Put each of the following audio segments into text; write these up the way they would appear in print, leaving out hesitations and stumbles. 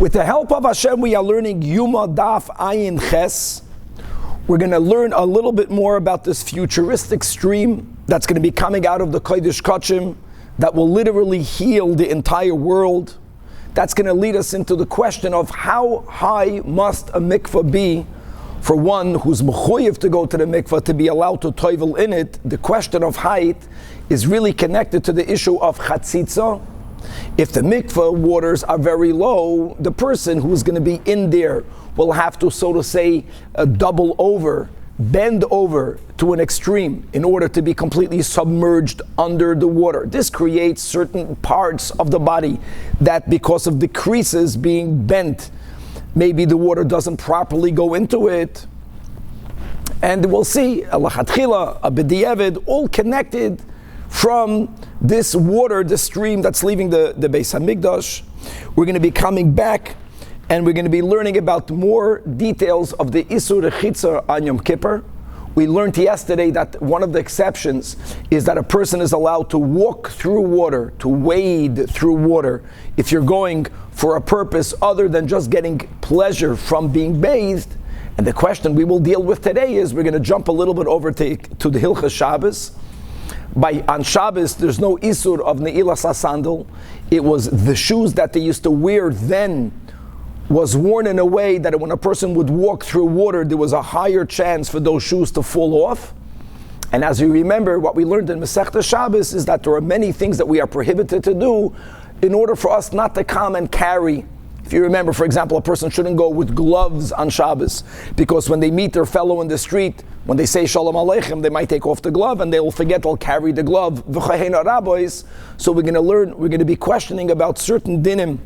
With the help of Hashem, we are learning Yoma Daf Ayin Ches. We're going to learn a little bit more about this futuristic stream that's going to be coming out of the Kodesh Kachim that will literally heal the entire world. That's going to lead us into the question of how high must a mikvah be for one who's mechuyev to go to the mikvah to be allowed to toivel in it. The question of height is really connected to the issue of chatzitza. If the mikvah waters are very low, the person who's going to be in there will have to, so to say, double over, bend over to an extreme in order to be completely submerged under the water. This creates certain parts of the body that, because of the creases being bent, maybe the water doesn't properly go into it. And we'll see, Lachatchila, B'diavad, all connected from this water, the stream that's leaving the Beis HaMikdash. We're going to be coming back and we're going to be learning about more details of the Isur Rechitza on Yom Kippur. We learned yesterday that one of the exceptions is that a person is allowed to walk through water, to wade through water, if you're going for a purpose other than just getting pleasure from being bathed. And the question we will deal with today is, we're going to jump a little bit over to the Hilchas Shabbos. On Shabbos, there's no Isur of Ne'ilas HaSandal. It was the shoes that they used to wear then was worn in a way that when a person would walk through water, there was a higher chance for those shoes to fall off. And as you remember, what we learned in Masechta Shabbos is that there are many things that we are prohibited to do in order for us not to come and carry. If you remember, for example, a person shouldn't go with gloves on Shabbos, because when they meet their fellow in the street, when they say Shalom Aleichem, they might take off the glove and they will forget they'll carry the glove. So we're going to learn, we're going to be questioning about certain dinim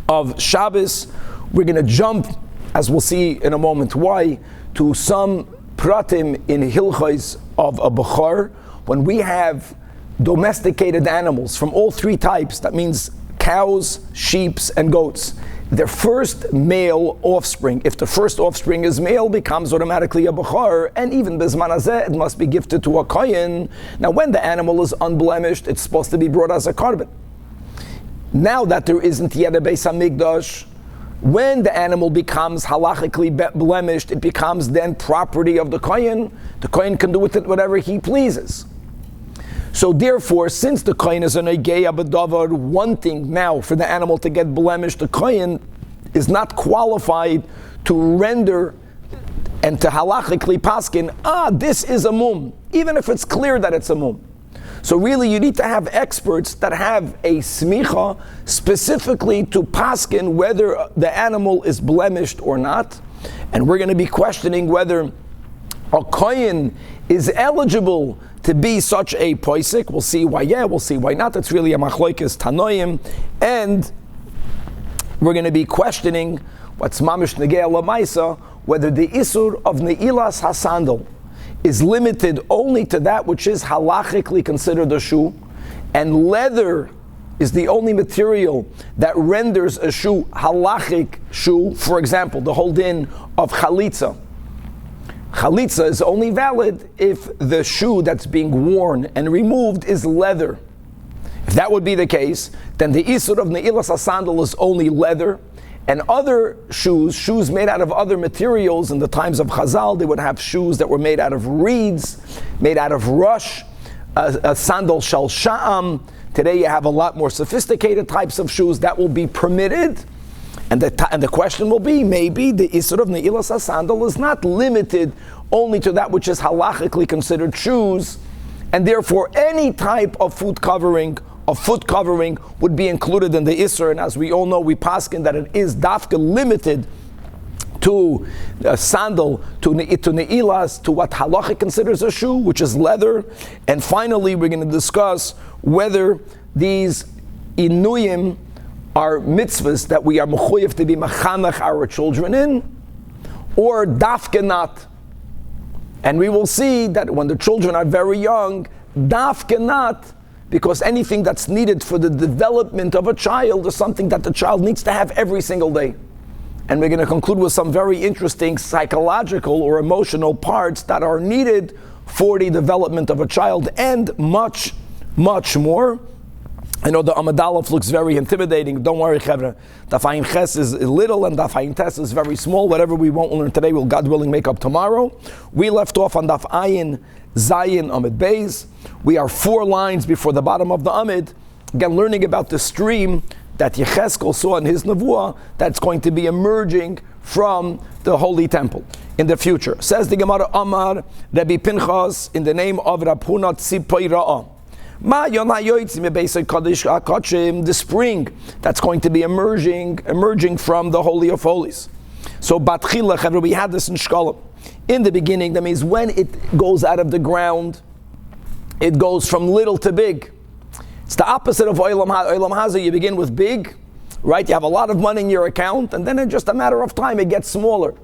of Shabbos. We're going to jump, as we'll see in a moment why, to some pratim in Hilchos of a Bechor. When we have domesticated animals from all three types, that means cows, sheep, and goats, their first male offspring, if the first offspring is male, becomes automatically a Bechor, and even Bezman Hazeh, it must be gifted to a Kohen. Now when the animal is unblemished, it's supposed to be brought as a korban. Now that there isn't yet a Beis HaMikdash, when the animal becomes halachically blemished, it becomes then property of the Kohen. The Kohen can do with it whatever he pleases. So therefore, since the Kohen is an Egeya B'davar, wanting now for the animal to get blemished, the Kohen is not qualified to render and to halachically paskin, this is a mum, even if it's clear that it's a mum. So really you need to have experts that have a smicha specifically to paskin whether the animal is blemished or not. And we're going to be questioning whether a kohen is eligible to be such a poisik. We'll see why we'll see why not. That's really a machloikes tanoim. And we're going to be questioning what's mamish negei lamaisa, whether the isur of ne'ilas hasandal is limited only to that which is halachically considered a shoe, and leather is the only material that renders a shoe halachic shoe. For example, the whole din of chalitza. Chalitza is only valid if the shoe that's being worn and removed is leather. If that would be the case, then the isur of ne'ilas hasandal is only leather. And other shoes made out of other materials, in the times of Chazal, they would have shoes that were made out of reeds, made out of rush, a sandal shal sha'am. Today you have a lot more sophisticated types of shoes that will be permitted. And the question will be, maybe the Isur of Ne'ilas HaSandal is not limited only to that which is halachically considered shoes, and therefore any type of foot covering would be included in the Isur. And as we all know, we paskin that it is dafka limited to a sandal, to ne'ilas, to what halacha considers a shoe, which is leather. And finally, we're going to discuss whether these inuyim are mitzvahs that we are mechuyev to be machanach our children in, or dafka not. And we will see that when the children are very young, dafka not, because anything that's needed for the development of a child is something that the child needs to have every single day. And we're going to conclude with some very interesting psychological or emotional parts that are needed for the development of a child, and much, much more. I know the Amud Aleph looks very intimidating. Don't worry, Chevra. Daf Ayin Ches is little and Daf Ayin Tes is very small. Whatever we won't learn today, we'll, God willing, make up tomorrow. We left off on Daf Ayin Zayin Amud Beis. We are 4 lines before the bottom of the Amud. Again, learning about the stream that Yecheskel saw in his Nevuah that's going to be emerging from the Holy Temple in the future. Says the Gemara, Amar Rabbi Pinchas, in the name of Rab Huna Tzipoi Ra'ah. The spring that's going to be emerging from the Holy of Holies. So Batchila, we had this in Shkolim. In the beginning, that means when it goes out of the ground, it goes from little to big. It's the opposite of Olam Hazeh. You begin with big, right? You have a lot of money in your account, and then in just a matter of time, it gets smaller.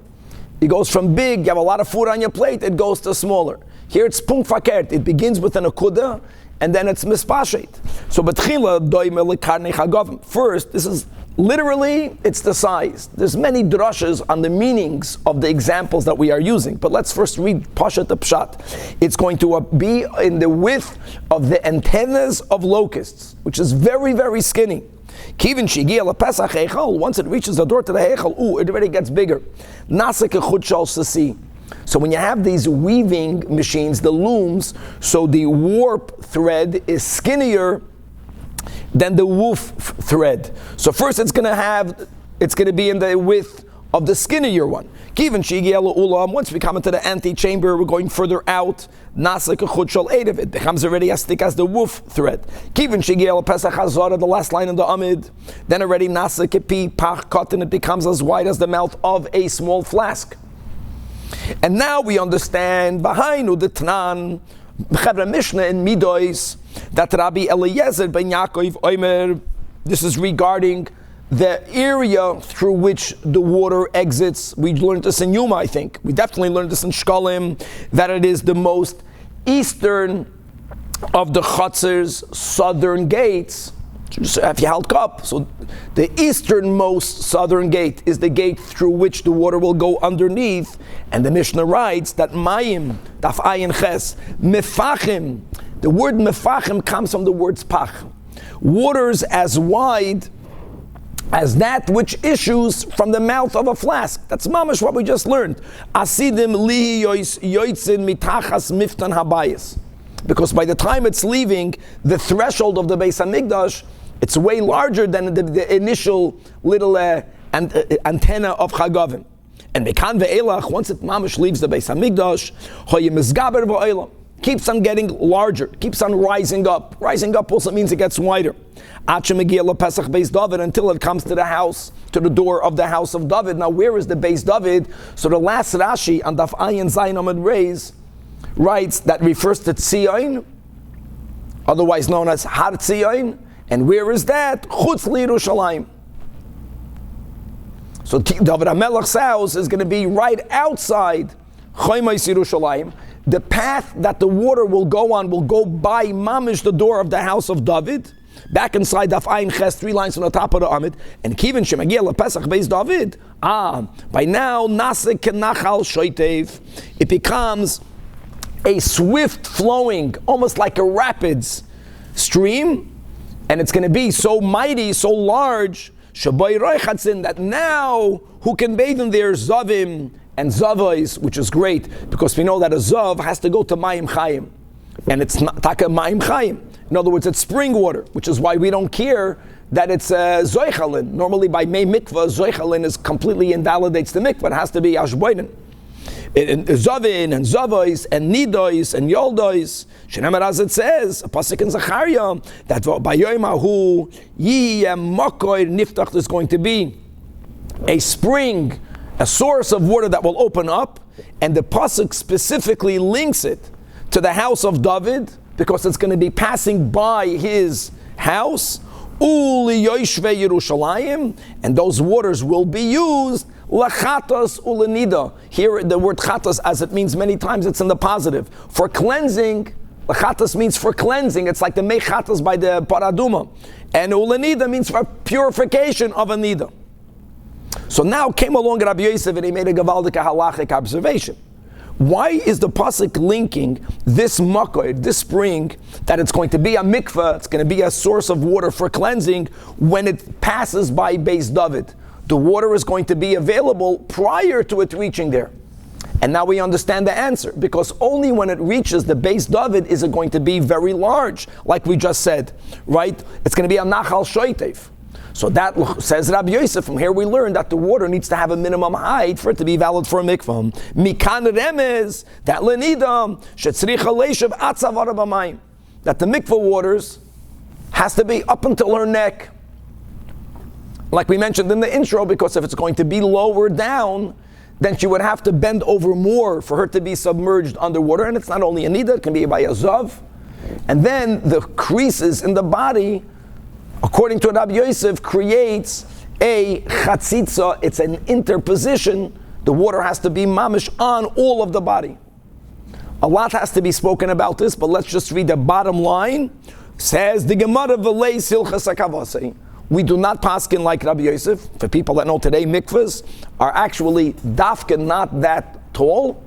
It goes from big, you have a lot of food on your plate, it goes to smaller. Here it's Punk Fakert. It begins with an akuda, and then it's mispashet. So Batchila doime lekarnei chagavim. First, this is literally, it's the size. There's many drushes on the meanings of the examples that we are using. But let's first read Pashat the Pshat. It's going to be in the width of the antennas of locusts, which is very, very skinny. Kivin shigia lepesach heichal. Once it reaches the door to the heichal, it already gets bigger. Nasek echud shal sasi. So when you have these weaving machines, the looms, so the warp thread is skinnier than the woof thread. So first it's going to be in the width of the skinnier one. Once we come into the antechamber, we're going further out. It becomes already as thick as the woof thread. The last line in the Amid, then already and it becomes as wide as the mouth of a small flask. And now we understand behind the Tanan, Mishnah in Midrash, that Rabbi Eliezer ben Yaakov Omer, this is regarding the area through which the water exits. We learned this in Yoma, I think. We definitely learned this in Shkolim, that it is the most eastern of the Chatzer's southern gates. If you held up, so the easternmost southern gate is the gate through which the water will go underneath. And the Mishnah writes that Mayim, Daf Ayin Ches, Mefachim, the word Mefachim comes from the words Pach. Waters as wide as that which issues from the mouth of a flask. That's mamash what we just learned. Asidim li yoitzin mitachas miftan habayis. Because by the time it's leaving the threshold of the Beis HaMikdash, it's way larger than the initial little antenna of Chagavim. And Mekan ve'elach, once it mamash leaves the Beis HaMikdash, hoye mizgaber v'olam, keeps on getting larger, keeps on rising up. Rising up also means it gets wider. Until it comes to the house, to the door of the house of David. Now where is the Beis David? So the last Rashi on Daf Ayin Zayin Amud Beis writes that refers to Tzion, otherwise known as Har Tzion. And where is that? Chutz Yerushalayim. So David HaMelech's house is going to be right outside Choymos Yerushalayim. The path that the water will go on will go by mamish, the door of the house of David, back inside Daf Ayin Ches, 3 lines from the top of the Amid, and Kivin Shemagia LePesach Beis David. By now Nasek Kenachal Shoitev, it becomes a swift flowing, almost like a rapids stream, and it's going to be so mighty, so large, that now who can bathe in there? Zavim and Zavais, which is great, because we know that a Zav has to go to Mayim Chayim, and it's not Taka Mayim Chayim. In other words, it's spring water, which is why we don't care that it's Zoichalin. Normally by May Mikvah, Zoichalin is completely invalidates the mikvah. It has to be Ashboinen. Zavin and Zavais and Nidois and Yoldois. Shenemar, as it says, a pasuk in Zechariah, that by Yoma hu yiyem makoir niftach, there's going to be a spring, a source of water that will open up, and the pasuk specifically links it to the house of David because it's going to be passing by his house. Uli yoshve Yerushalayim, and those waters will be used lachatas ulenida. Here the word chatas, as it means many times, it's in the positive. For cleansing, lachatas means for cleansing. It's like the mechatas by the paraduma. And ulenida means for purification of a nida. So now came along Rabbi Yosef and he made a gavaldik halachic observation. Why is the pasuk linking this makor, this spring, that it's going to be a mikveh, it's going to be a source of water for cleansing when it passes by Beis David? The water is going to be available prior to it reaching there. And now we understand the answer, because only when it reaches the Beis David is it going to be very large, like we just said, right? It's going to be a nachal shoitev. So that says Rabbi Yosef. From here we learn that the water needs to have a minimum height for it to be valid for a mikvah. Mikan remez that lenidam shetzricha leishav atzav arabamayim, that the mikvah waters has to be up until her neck, like we mentioned in the intro, because if it's going to be lower down, then she would have to bend over more for her to be submerged underwater. And it's not only a nida, it can be by a zav. And then the creases in the body, according to Rabbi Yosef, creates a chatzitza. It's an interposition. The water has to be mamish on all of the body. A lot has to be spoken about this, but let's just read the bottom line. Says the Gemara v'lei silchas hakavasei. We do not paskin like Rabbi Yosef. For people that know today, mikvahs are actually dafka not that tall.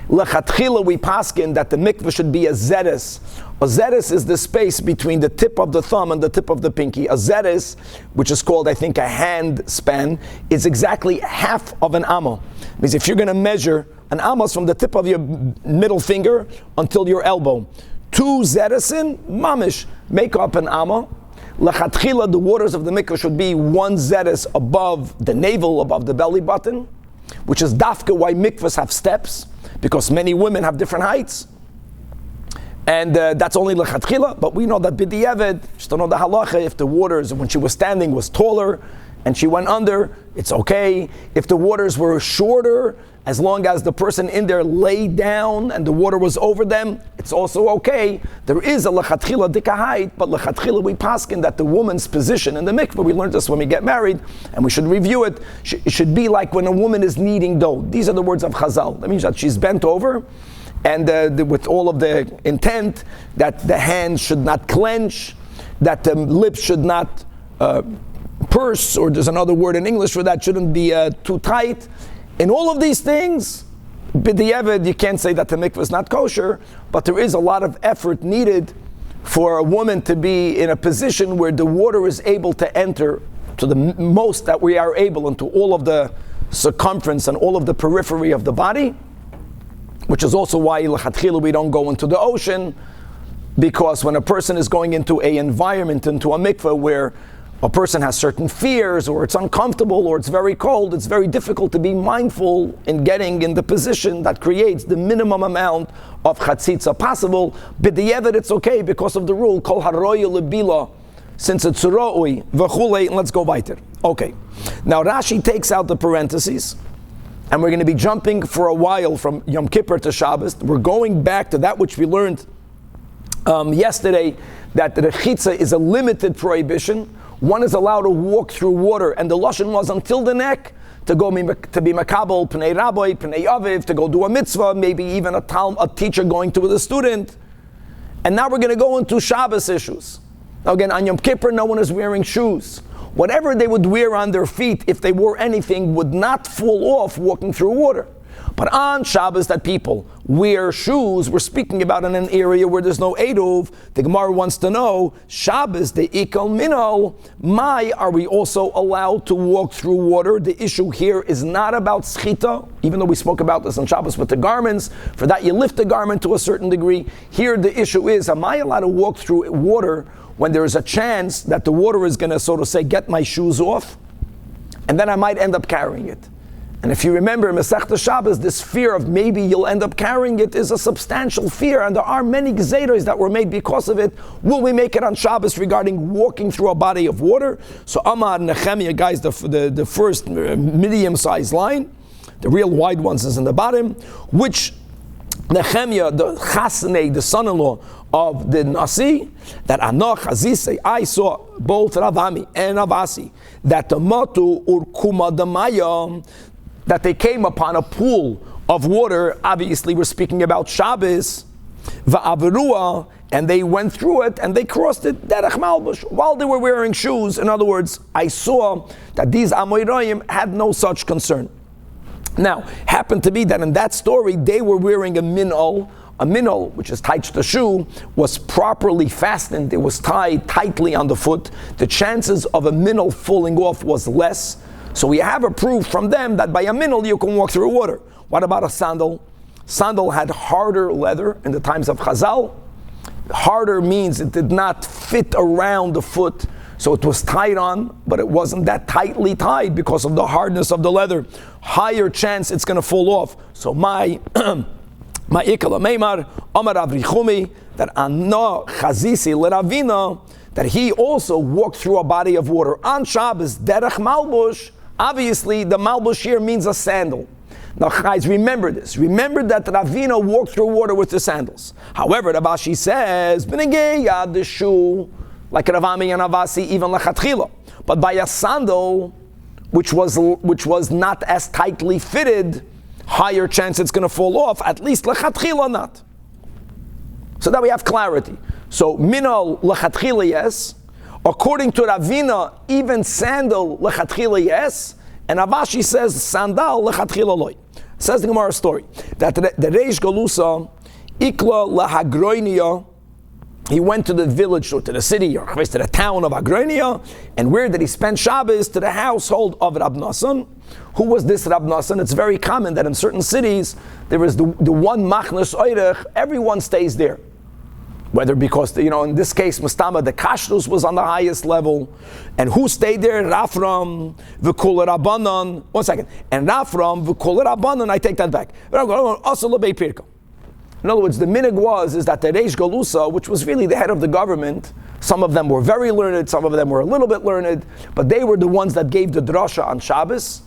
Lechatchila we paskin that the mikvah should be a zeres. A zeres is the space between the tip of the thumb and the tip of the pinky. A zeres, which is called, I think, a hand span, is exactly half of an amma. It means if you're going to measure an amma from the tip of your middle finger until your elbow, 2 zeresin, mamish, make up an amma. Lechatchila, the waters of the mikvah should be 1 zeres above the navel, above the belly button, which is dafka why mikvahs have steps, because many women have different heights. And that's only lechatchila, but we know that b'diavad, just don't know the halacha, if the waters, when she was standing, was taller, and she went under, it's okay. If the waters were shorter, as long as the person in there lay down and the water was over them, it's also okay. There is a lechatchila dika height, but lechatchila we paskin that the woman's position in the mikveh, we learned this when we get married, and we should review it, it should be like when a woman is kneading dough. These are the words of Chazal. That means that she's bent over, and with all of the intent that the hands should not clench, that the lips should not purse, or there's another word in English for that, shouldn't be too tight. In all of these things, b'diavad, you can't say that the mikveh is not kosher, but there is a lot of effort needed for a woman to be in a position where the water is able to enter to the most that we are able into all of the circumference and all of the periphery of the body, which is also why l'chatchila we don't go into the ocean, because when a person is going into an environment, into a mikveh where a person has certain fears, or it's uncomfortable, or it's very cold, it's very difficult to be mindful in getting in the position that creates the minimum amount of chatzitza possible. B'diavad it's okay because of the rule, kol haroya lebila, since it's ra'ui, v'chulei, and let's go weiter. Okay, now Rashi takes out the parentheses, and we're going to be jumping for a while from Yom Kippur to Shabbos. We're going back to that which we learned yesterday, that the rechitza is a limited prohibition. One is allowed to walk through water, and the lashon was until the neck, to go to be makabel, pnei rabbi, pnei aviv, to go do a mitzvah, maybe even a teacher going to the student. And now we're going to go into Shabbos issues. Now again, on Yom Kippur, no one is wearing shoes. Whatever they would wear on their feet, if they wore anything, would not fall off walking through water. But on Shabbos that people wear shoes, we're speaking about in an area where there's no Eruv. The Gemara wants to know, Shabbos, the Ikal Minol, are we also allowed to walk through water? The issue here is not about schita, even though we spoke about this on Shabbos with the garments. For that you lift the garment to a certain degree. Here the issue is, am I allowed to walk through water when there is a chance that the water is going to, so to say, get my shoes off? And then I might end up carrying it. And if you remember Masechta Shabbos, this fear of maybe you'll end up carrying it is a substantial fear, and there are many gzeros that were made because of it. Will we make it on Shabbos regarding walking through a body of water? So Amar Nehemiah, guys, the first medium-sized line, the real wide ones is in the bottom, which Nehemiah, the Chasnei, the son-in-law of the Nasi, that Anoch Hazise, I saw both Ravami and Avasi, that the Matu Urkuma Damaya, that they came upon a pool of water. Obviously we're speaking about Shabbos, Va'averua, and they went through it and they crossed it derech malbush while they were wearing shoes. In other words, I saw that these Amoraim had no such concern. Now, happened to be that in that story, they were wearing a minol. A minol, which is tied to the shoe, was properly fastened. It was tied tightly on the foot. The chances of a minol falling off was less. So we have a proof from them that by a minol you can walk through water. What about a sandal? Sandal had harder leather in the times of Chazal. Harder means it did not fit around the foot. So it was tied on, but it wasn't that tightly tied because of the hardness of the leather. Higher chance it's going to fall off. So my ikala meimar, Amar Avrichumi, that Anna Chazisi Leravina, that he also walked through a body of water on Shabbos, Derech Malbush. Obviously, the Malbush here means a sandal. Now, guys, remember this. Remember that Ravina walked through water with the sandals. However, Rabashi says, B'negei the shoe, like Ravami and Avasi, even lachatchila. But by a sandal, which was not as tightly fitted, higher chance it's going to fall off, at least lachatchila not. So that we have clarity. So, minal lachatchila yes. According to Ravina, even sandal lachatchila yes. And Avashi says sandal lechatchila loy. Says the Gemara story that the Reish Galusa ikla lahagroinia. He went to the village or to the city or to the town of Hagroinia, and where did he spend Shabbos? To the household of Rab Nassan. Who was this Rab Nassan? It's very common that in certain cities there is the one machnas oirech. Everyone stays there. Whether because, in this case, Mustama, the kashrus was on the highest level. And who stayed there? Rafram, V'kol Rabbanan. 1 second. And Rafram, V'kol Rabbanan, I take that back. In other words, the minig is that the Reish Galusa, which was really the head of the government, some of them were very learned, some of them were a little bit learned, but they were the ones that gave the drasha on Shabbos.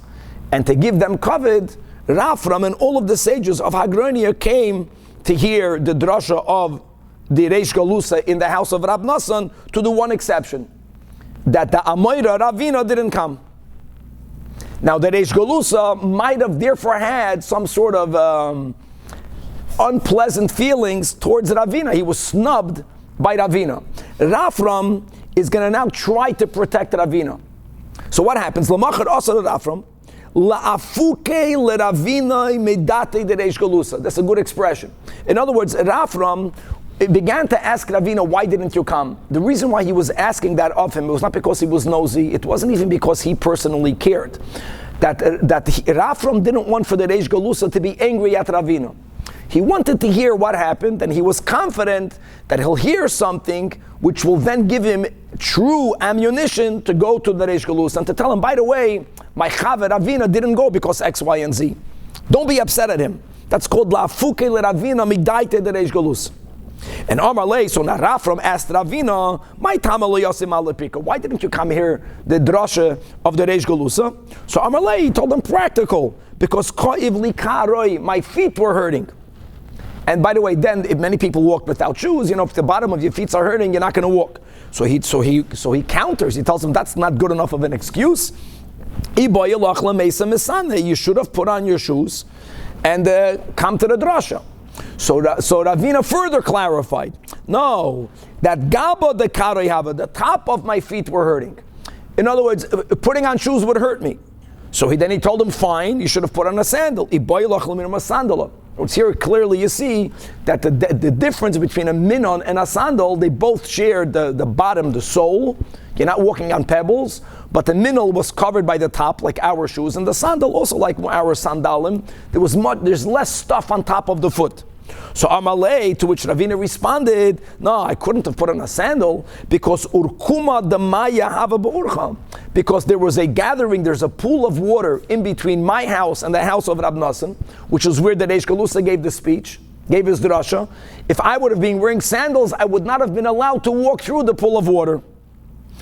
And to give them kavod, Rafram and all of the sages of Hagronia came to hear the drasha of the Reish Galusa in the house of Rab Nassan, to the one exception, that the Amoira Ravina didn't come. Now the Reish Galusa might have therefore had some sort of unpleasant feelings towards Ravina. He was snubbed by Ravina. Rafram is going to now try to protect Ravina. So what happens? L'machar asa Rafram la'afuke le'Ravina medate de Reish Galusa. That's a good expression. In other words, Rafram began to ask Ravina, why didn't you come? The reason why he was asking that of him, it was not because he was nosy, it wasn't even because he personally cared. That Rafram didn't want for the Reish Galusa to be angry at Ravina. He wanted to hear what happened, and he was confident that he'll hear something which will then give him true ammunition to go to the Reish Galusa and to tell him, by the way, my chaver Ravina didn't go because X, Y, and Z. Don't be upset at him. That's called la'afuke le'Ravina midaite de Reish Galusa. And Amar Lei, so now Rafram asked Ravina, why didn't you come here, the drasha of the Reish Galusa? So Amar Lei, he told them practical, because my feet were hurting. And by the way, then if many people walk without shoes, if the bottom of your feet are hurting, you're not going to walk. So he counters. He tells them that's not good enough of an excuse. You should have put on your shoes and come to the drasha. So Ravina further clarified, no, that Gaba de Karoihava, the top of my feet were hurting. In other words, putting on shoes would hurt me. So he told him, fine, you should have put on a sandal. It's here clearly you see that the difference between a minon and a sandal, they both share the bottom, the sole. You're not walking on pebbles, but the minon was covered by the top, like our shoes, and the sandal also like our sandalim. There's less stuff on top of the foot. So Amalei, to which Ravina responded, no, I couldn't have put on a sandal because urkuma damaya hava ba'urcha. Because there was a gathering, there's a pool of water in between my house and the house of Rab Nassan, which is where the Reish Galusa gave the speech, gave his drasha. If I would have been wearing sandals, I would not have been allowed to walk through the pool of water. So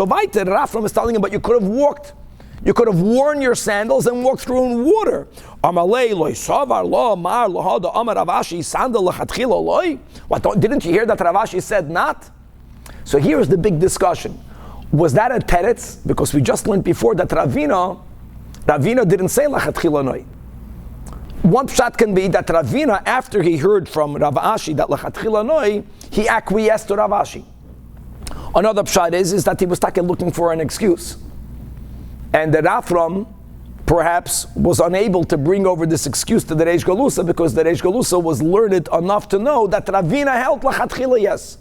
weiter, Rafram is telling him, but you could have walked. You could have worn your sandals and walked through in water. What, didn't you hear that Ravashi said not? So here's the big discussion. Was that a teretz? Because we just learned before that Ravina didn't say lachatchila noi. One pshat can be that Ravina, after he heard from Rav Ashi that lachatchila noi, he acquiesced to Rav Ashi. Another pshat is that he was looking for an excuse. And that Ephraim perhaps was unable to bring over this excuse to the Reish Galusa because the Reish Galusa was learned enough to know that Ravina held lachatchila yes.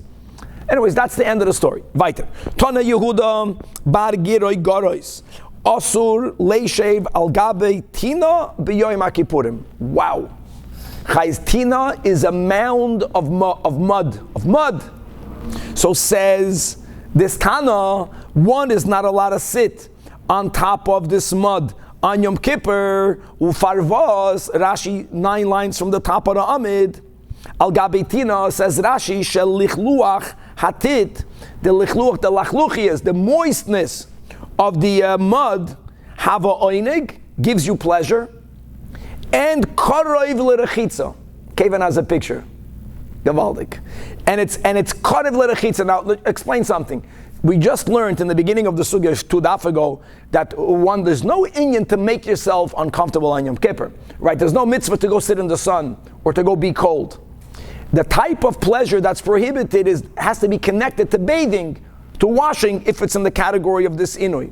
Anyways, that's the end of the story. Weiter. Tana Yehuda bar Giroi Gorois Asur leishev al gabe tina b'yoyim HaKippurim. Wow. Chayz tina is a mound of mud. So says this Tana, one is not allowed to sit on top of this mud. On Yom Kippur, ufarvos, Rashi, 9 lines from the top of the Amid, al gabe tina, says Rashi, shel lichluach hatit, the lichluach, the lachluchias, the moistness of the mud, hava oinig, gives you pleasure, and karoiv l'rechitza. Kevin has a picture, gavaldik, and it's karoiv l'rechitza. Now, explain something. We just learned in the beginning of the sugya 2 daf ago that there's no inyan to make yourself uncomfortable on Yom Kippur, right? There's no mitzvah to go sit in the sun or to go be cold. The type of pleasure that's prohibited has to be connected to bathing, to washing, if it's in the category of this inui.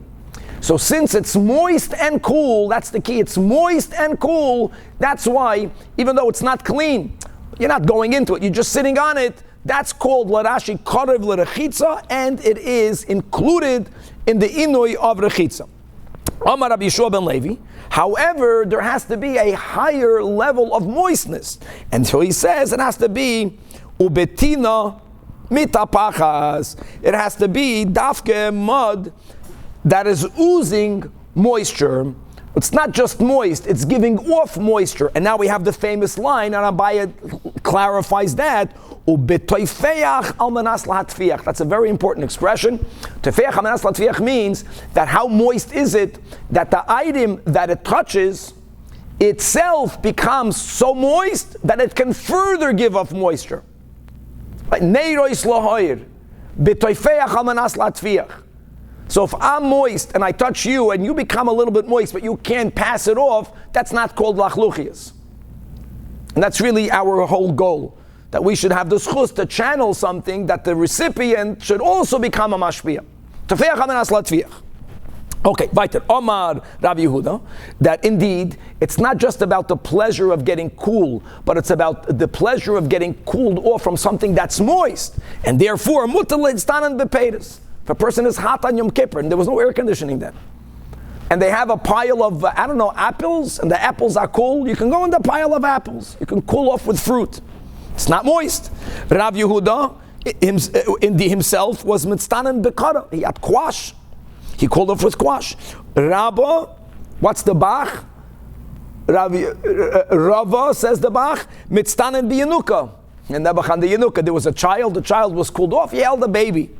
So since it's moist and cool, that's the key. It's moist and cool. That's why, even though it's not clean, you're not going into it. You're just sitting on it. That's called Larashi Karev L'Rechitza, and it is included in the inui of Rechitza. Amar Rabbi Yeshua ben Levi. However, there has to be a higher level of moistness. And so he says it has to be Ubetina Mitapachas. It has to be dafke mud that is oozing moisture. It's not just moist, it's giving off moisture. And now we have the famous line, and Abaye clarifies that. That's a very important expression. Tefeach al manas latfiach means that how moist is it that the item that it touches itself becomes so moist that it can further give off moisture. So if I'm moist and I touch you and you become a little bit moist but you can't pass it off, that's not called lachluchias. And that's really our whole goal, that we should have the schus to channel something that the recipient should also become a mashpia. Tefeach hamenas latfiach. Okay, weiter. Omar Rav Yehuda, that indeed it's not just about the pleasure of getting cool, but it's about the pleasure of getting cooled off from something that's moist, and therefore mutar le'tztanan bepeiros. If a person is hot on Yom Kippur and there was no air conditioning then, and they have a pile of apples, and the apples are cool, you can go in the pile of apples. You can cool off with fruit. It's not moist. Rav Yehuda himself was mitztanan bekara. He had kwash. He cooled off with kwash. Rabba, what's the bach? Rava, says the bach, mitztanan biyanuka. And Nebachan the Yanuka, there was a child, the child was cooled off, he held a baby.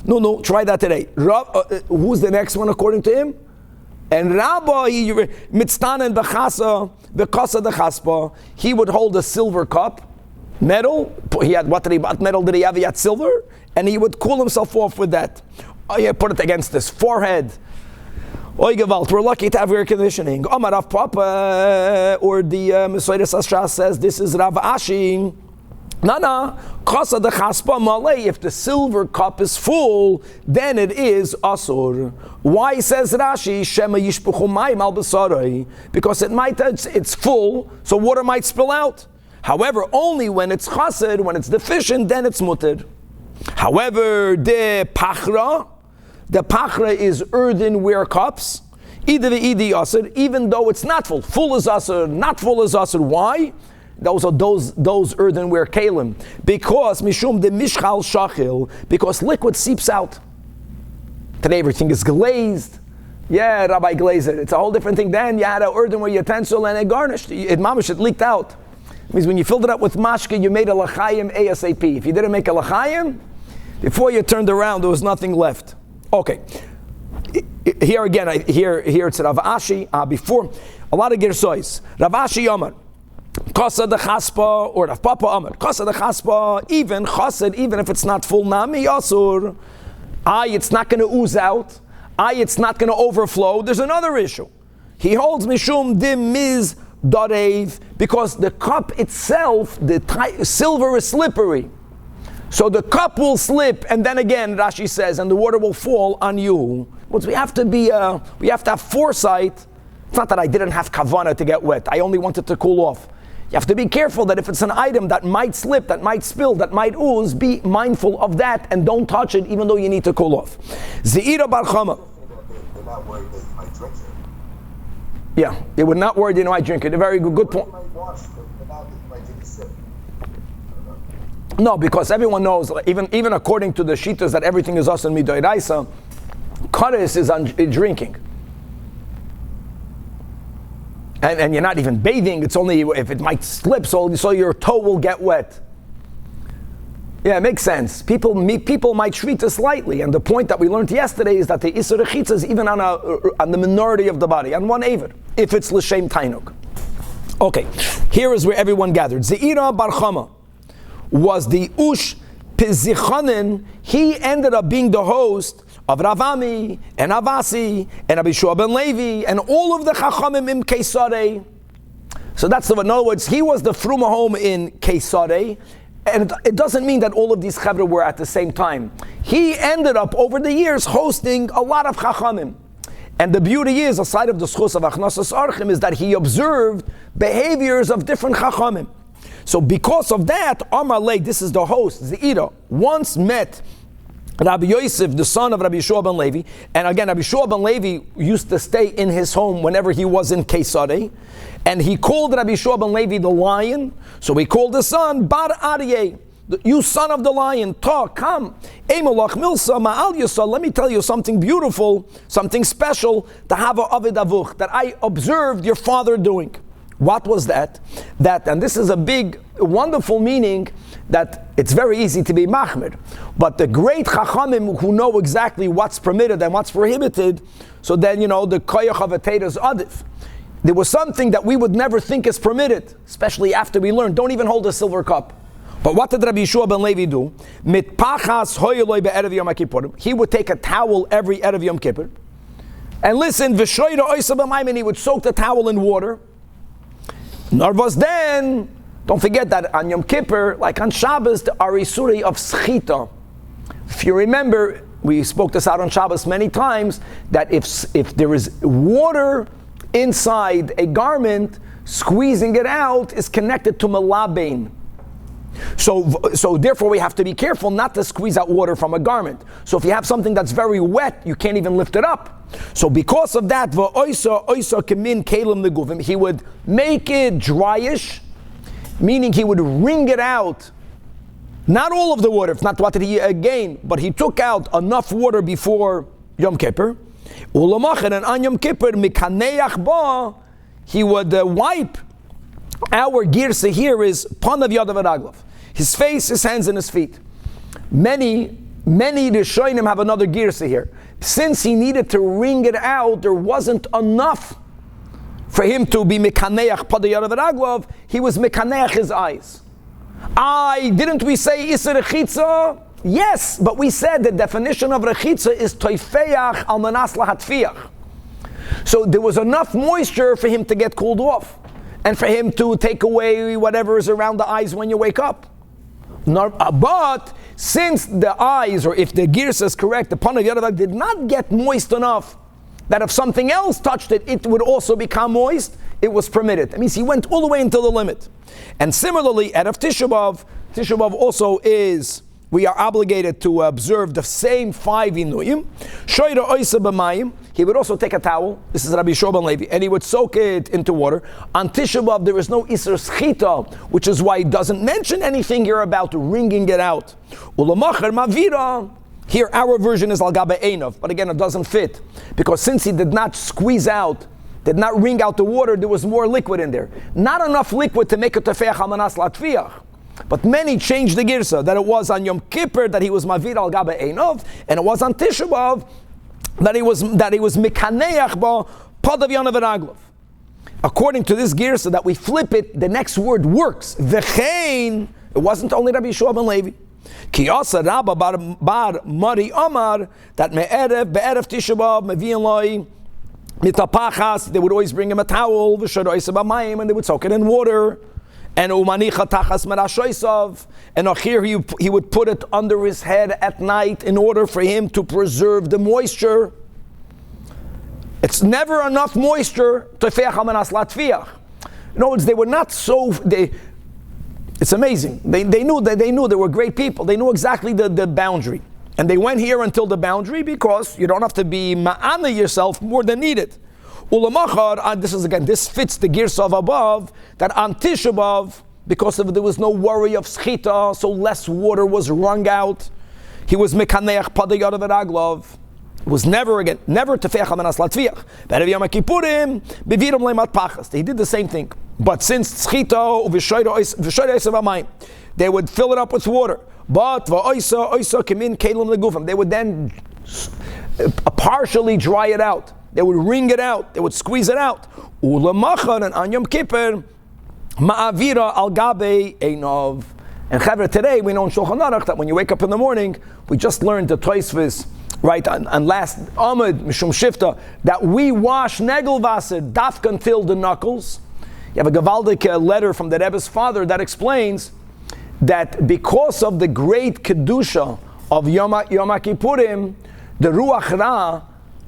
No, try that today. Who's the next one according to him? And Rabba, mitztanan bechasa, bekasa de chaspa, he would hold a silver cup, metal. He had what metal did he have? He had silver, and he would cool himself off with that. Oh yeah, put it against his forehead. Oy gewalt, we're lucky to have air conditioning. Omar Rav Papa, or the Mesoides Ashra says this is Rav Ashi. Nana, kasa de chaspa malay. If the silver cup is full, then it is asur. Why says Rashi shema yishpuchu mayim al besarai? Because it's full, so water might spill out. However, only when it's chassid, when it's deficient, then it's mutter. However, the pachra is earthenware cups, even though it's not full. Full is asur, not full is asur. Why? Those are those earthenware kalim. Because mishum de mishchal shachil, because liquid seeps out. Today everything is glazed. Yeah, Rabbi glazed it. It's a whole different thing. Then you had an earthenware utensil and it garnished. It leaked out. It means when you filled it up with mashke, you made a lachayim ASAP. If you didn't make a lachayim, before you turned around, there was nothing left. Okay. Here again, here it's Rav Ashi. Before, a lot of girsois. Rav Ashi Yomar. Kasa de chaspa, or Rav Papa Amar. Kasa de chaspa, even chassid, even if it's not full nami yasur. It's not going to ooze out. It's not going to overflow. There's another issue. He holds mishum dim miz darev, because the cup itself, the silver is slippery. So the cup will slip, and then again, Rashi says, and the water will fall on you. But we have to have foresight. It's not that I didn't have kavanah to get wet. I only wanted to cool off. You have to be careful that if it's an item that might slip, that might spill, that might ooze, be mindful of that and don't touch it even though you need to cool off. Ze'ira bar Chama. They're not worried that you might drink it. Yeah, they were not worried they might drink it. A very good point. You might wash, but not that you might take a sip. No, because everyone knows, even according to the shitas, that everything is us and midoiraisa, kares is on drinking. And you're not even bathing, it's only if it might slip, so your toe will get wet. Yeah, it makes sense. People might treat us lightly, and the point that we learned yesterday is that the Isser Rechitza is even on the minority of the body, on one Aver, if it's L'Shem Tainuk. Okay, here is where everyone gathered. Ze'ira bar Chama was the Ush Pizichanin. He ended up being the host of Ravami and Avasi and Abishua ben Levi and all of the Chachamim in Kesarei. So that's in other words, he was the Fruma home in Kesarei, and it doesn't mean that all of these Chevra were at the same time. He ended up over the years hosting a lot of Chachamim. And the beauty is, aside of the schus of Achnasas Archim, is that he observed behaviors of different Chachamim. So because of that, Amar Lei, this is the host, Ze'ira, once met Rabbi Yosef, the son of Rabbi Yeshua ben Levi, and again, Rabbi Yeshua ben Levi used to stay in his home whenever he was in Kesarei, and he called Rabbi Yeshua ben Levi the lion, so he called the son Bar Aryeh, you son of the lion, talk, come, Emelach Milsa Ma'al Yisrael, let me tell you something beautiful, something special, Tahava Avid Avuch, that I observed your father doing. What was that? And this is a big, wonderful meaning, that it's very easy to be machmir. But the great chachamim who know exactly what's permitted and what's prohibited, so then, the koyach of a Torah is adif. There was something that we would never think is permitted, especially after we learned, don't even hold a silver cup. But what did Rabbi Yeshua ben Levi do? Mitpachas hoyeloi be'erev Yom Kippurim. He would take a towel every erev Yom Kippur. And listen, v'shoyra oisa b'mayim, and he would soak the towel in water. Narvas then, don't forget that on Yom Kippur, like on Shabbos, the arisuri of schita. If you remember, we spoke this out on Shabbos many times, that if there is water inside a garment, squeezing it out is connected to malabein. So therefore we have to be careful not to squeeze out water from a garment. So if you have something that's very wet, you can't even lift it up. So because of that, he would make it dryish, meaning he would wring it out. Not all of the water, it's not what he gained, but he took out enough water before Yom Kippur. And on Yom Kippur, he would wipe. Our girsa here is panav yadav v'raglav, his face, his hands, and his feet. Many Rishonim have another girsa here. Since he needed to wring it out, there wasn't enough for him to be mekaneach panav yadav v'raglav. He was mekaneach his eyes. Didn't we say iser rechitza? Yes, but we said the definition of rechitza is toifeach al manas lahatfiach. So there was enough moisture for him to get cooled off, and for him to take away whatever is around the eyes when you wake up. But since the eyes, or if the girsa is correct, the panav yadav did not get moist enough that if something else touched it, it would also become moist, it was permitted. That means he went all the way until the limit. And similarly, at Tisha B'Av also is, we are obligated to observe the same 5 inuyim. Shoyra oisa b'mayim. He would also take a towel. This is Rabbi Yeshua ben Levi, and he would soak it into water. On Tisha B'Av, there is no iser schita, which is why he doesn't mention anything here about wringing it out. Ulamacher mavira. Here, our version is al gabe einov, but again, it doesn't fit because since he did not squeeze out, did not wring out the water, there was more liquid in there. Not enough liquid to make it tefeach hamanas latfiach. But many changed the girsa, that it was on Yom Kippur that he was mavir al gabe einov, and it was on Tisha B'Av that he was mekaneach ba padav yanav v'raglav. According to this girsa that we flip it, the next word works. V'chein, it wasn't only Rabbi Yeshua ben Levi. Ki asa Rabba bar Mari Amar, that me'erev Tisha B'Av mevi'in loi mitapachas, they would always bring him a towel, v'shor oisa b'mayim, and they would soak it in water. And umanicha tachas merashoisav, and here he would put it under his head at night in order for him to preserve the moisture. It's never enough moisture to feach amanas latviach. In other words, they were not so. It's amazing. They knew they were great people. They knew exactly the boundary, and they went here until the boundary because you don't have to be ma'ana yourself more than needed. Ulamachar, this fits the girsa of above, that on Tisha B'Av, because there was no worry of schita, so less water was wrung out. He was mekaneach padayad v'raglov. It was never to feach amanas latviach. Be'erev Yom Kippurim beviram leimat pachas. He did the same thing, but since schita v'shoyra oisav amayim, they would fill it up with water. But v'oisa kemin kelim legufim. They would then partially dry it out. They would wring it out. They would squeeze it out. Ulamachar, and on Yom Kippur, ma'avira al gabe einov. And Chavre, today we know in Shulchan Aruch that when you wake up in the morning, we just learned the Tosfos, right, on last Amud, Mishum Shifta, that we wash negelvaser dafka until the knuckles. You have a Gavaldik letter from the Rebbe's father that explains that because of the great Kedusha of Yom Kippurim, the Ruach Ra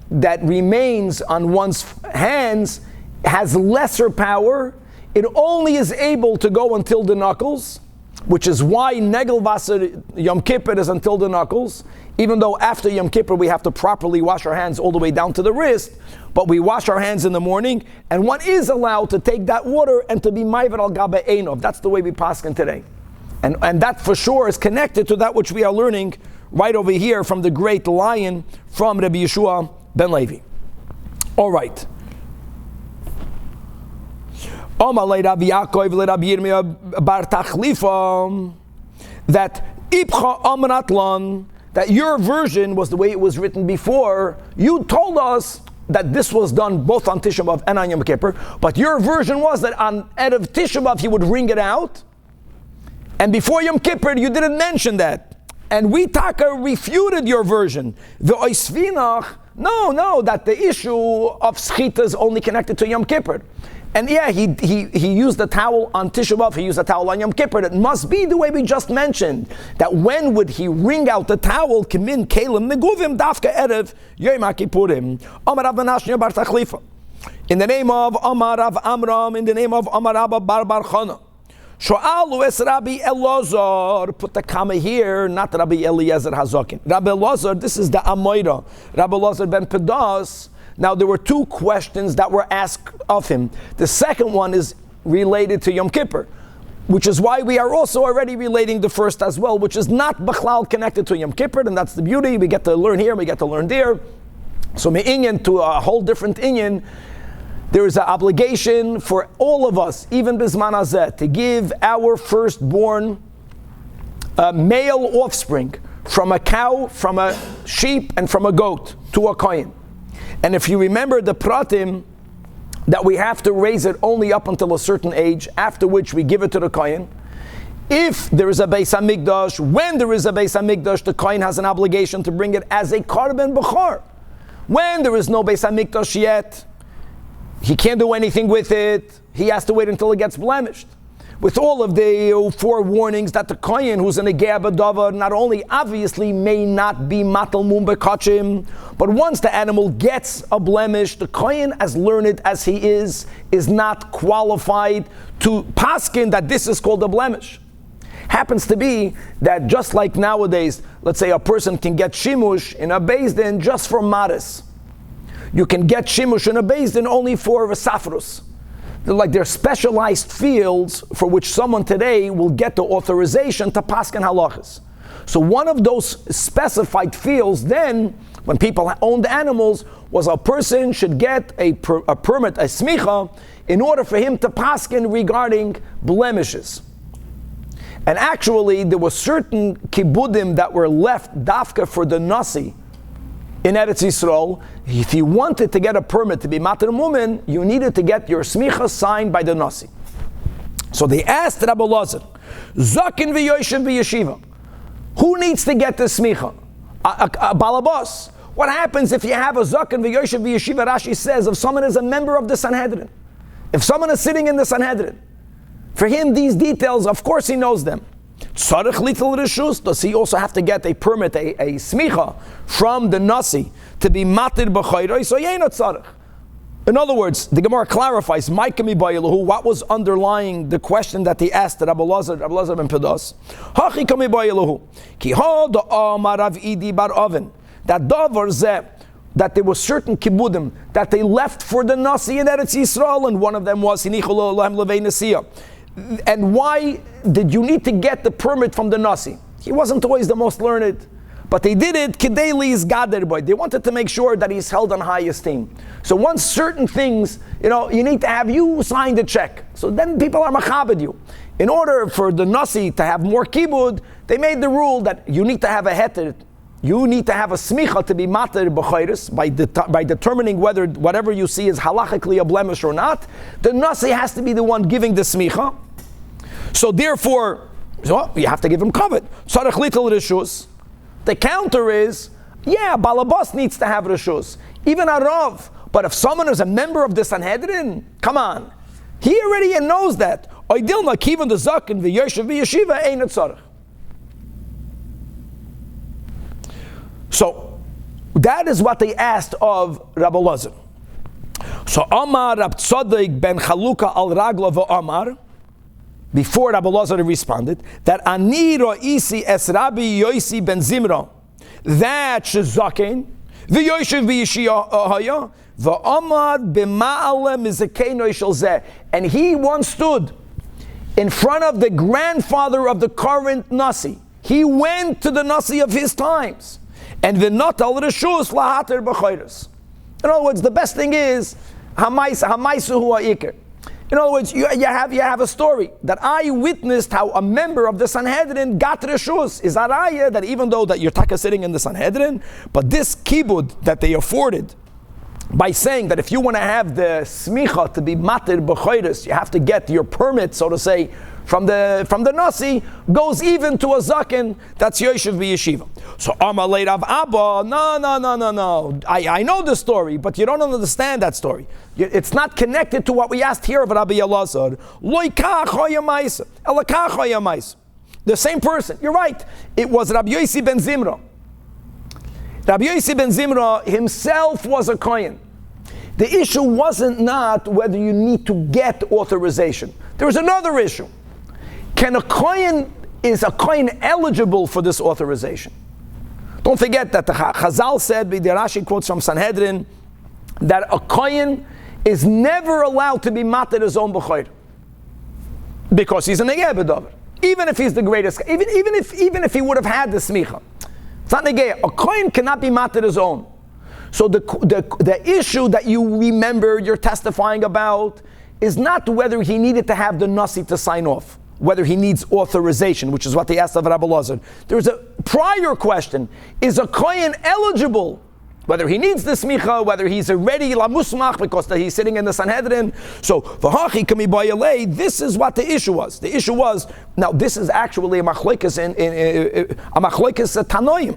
that remains on one's hands has lesser power. It only is able to go until the knuckles, which is why Negel Vaser Yom Kippur is until the knuckles, even though after Yom Kippur we have to properly wash our hands all the way down to the wrist, but we wash our hands in the morning, and one is allowed to take that water and to be Ma'aver al Gabe Einov. That's the way we paskin today. And that for sure is connected to that which we are learning right over here from the great lion from Rabbi Yeshua Ben Levi. All right. That Ipcha Amratlan, that your version was the way it was written before. You told us that this was done both on Tisha B'Av and on Yom Kippur, but your version was that on Erev Tisha B'Av he would wring it out, and before Yom Kippur you didn't mention that. And we Taka refuted your version. The Oisvinach, no, that the issue of schita is only connected to Yom Kippur. And yeah, he used the towel on Tisha B'Av, he used the towel on Yom Kippur. It must be the way we just mentioned, that when would he wring out the towel, Kimin Kalim Neguvim Dafka Erev Yom Kippurim. Amar Rav Menashe bar Tachlifa. In the name of Amar Rav Amram, in the name of Amar Rabba bar Chana. Sho'alu es Rabbi Elazar, put the comma here, not Rabbi Eliezer Hazokin. Rabbi Elazar, this is the Amoira. Rabbi Elazar ben Pedas. Now there were two questions that were asked of him. The second one is related to Yom Kippur, which is why we are also already relating the first as well, which is not Bachlal connected to Yom Kippur, and that's the beauty. We get to learn here, we get to learn there. So me'inyan to a whole different inyan. There is an obligation for all of us, even Bizman Hazeh, to give our firstborn male offspring from a cow, from a sheep, and from a goat to a kohen. And if you remember the pratim, that we have to raise it only up until a certain age, after which we give it to the kohen. If there is a Beis HaMikdash, when there is a Beis HaMikdash, the kohen has an obligation to bring it as a karban b'chor. When there is no Beis HaMikdash yet, he can't do anything with it. He has to wait until it gets blemished. With all of the forewarnings that the kohen who's in a Ge'ah B'Davar not only obviously may not be Matal Mum B'Kachim, but once the animal gets a blemish, the kohen, as learned as he is not qualified to paskin that this is called a blemish. Happens to be that just like nowadays, let's say a person can get shimush in a Beis Din just for maris. You can get shimush in a Beis Din only for safrus. They're specialized fields for which someone today will get the authorization to paskin halachas. So one of those specified fields then, when people owned animals, was a person should get a permit, a smicha, in order for him to paskin regarding blemishes. And actually, there were certain kibudim that were left dafka for the nasi in Eretz Yisrael. If you wanted to get a permit to be mater mumin, you needed to get your smicha signed by the nasi. So they asked Rabbi Elazar, Zakin v'yoshev v'yeshiva, who needs to get the smicha? A balabas. What happens if you have a Zakin v'yoshev v'yeshiva? Rashi says, if someone is a member of the Sanhedrin, if someone is sitting in the Sanhedrin, For him, these details, of course he knows them. Tzarech litel reshus, does he also have to get a permit, a smicha from the nasi to be matir b'chayroi? So yeina tzarech. In other words, the Gemara clarifies, what was underlying the question that he asked Rabbi Elazar ben Pedas? Hachi kami ba'Elyahu, ki ha da amar Rav Idi bar Oven, that davar zeh, that there were certain kibudim that they left for the nasi in Eretz Yisrael, and one of them was hinichu lahem levei nesiyah. And why did you need to get the permit from the nasi? He wasn't always the most learned, but they did it kidei li'izgader boy. They wanted to make sure that he's held on high esteem. So once certain things, you need to have you sign the check. So then people are machabed you. In order for the nasi to have more kibud, they made the rule that you need to have a heter. You need to have a smicha to be matir b'chayris by determining whether whatever you see is halachically a blemish or not. The nasi has to be the one giving the smicha. So therefore, you have to give him kavod. Tzarech litel reshus. The counter is, balabas needs to have reshus, even a rav. But if someone is a member of the Sanhedrin, come on, he already knows that. Oidil nakivan the zaken v'yoshev v'yeshiva ein tzarech. So that is what they asked of Rabbi Elazar. So Amar Rab Tzadik ben Chaluka al Ragla v'Amar, before Rabbi Elazar responded, that Ani ro'isi es Rabbi Yosi ben Zimra, that shezaken, v'yoshev v'yeshiyah v'amad b'ma'ale mizakeno shel zeh, and he once stood in front of the grandfather of the current nasi. He went to the nasi of his times, and v'notal reshus lahater b'chayros. In other words, the best thing is hamaisu hu ha'ikar. In other words, you have a story that I witnessed how a member of the Sanhedrin got reshus. Is that even though that you're taka sitting in the Sanhedrin, but this kibud that they afforded by saying that if you want to have the smicha to be matir b'chayris, you have to get your permit, so to say, from the nasi, goes even to a zaken that's yoshev v'yeshiva. So Amalei Rav Abba, no. I know the story, but you don't understand that story. It's not connected to what we asked here of Rabbi Elazar. The same person. You're right. It was Rabbi Yosi ben Zimra. Rabbi Yosi ben Zimra himself was a kohen. The issue wasn't not whether you need to get authorization. There was another issue. Is a kohen eligible for this authorization? Don't forget that the Chazal said, the Rashi quotes from Sanhedrin, that a kohen is never allowed to be matir his own b'chayr, because he's a negeh b'davar. Even if he's the greatest, even if he would have had the smicha, it's not negeh. A kohen cannot be matir his own. So the issue that you remember you're testifying about is not whether he needed to have the nasi to sign off, whether he needs authorization, which is what they asked of Rabbi Elazar. There's a prior question: is a kohen eligible? Whether he needs the smicha, whether he's already lamusmach because he's sitting in the Sanhedrin. So v'hachi kami ba'yalei. This is what the issue was. The issue was, now this is actually a machlokes tanoim.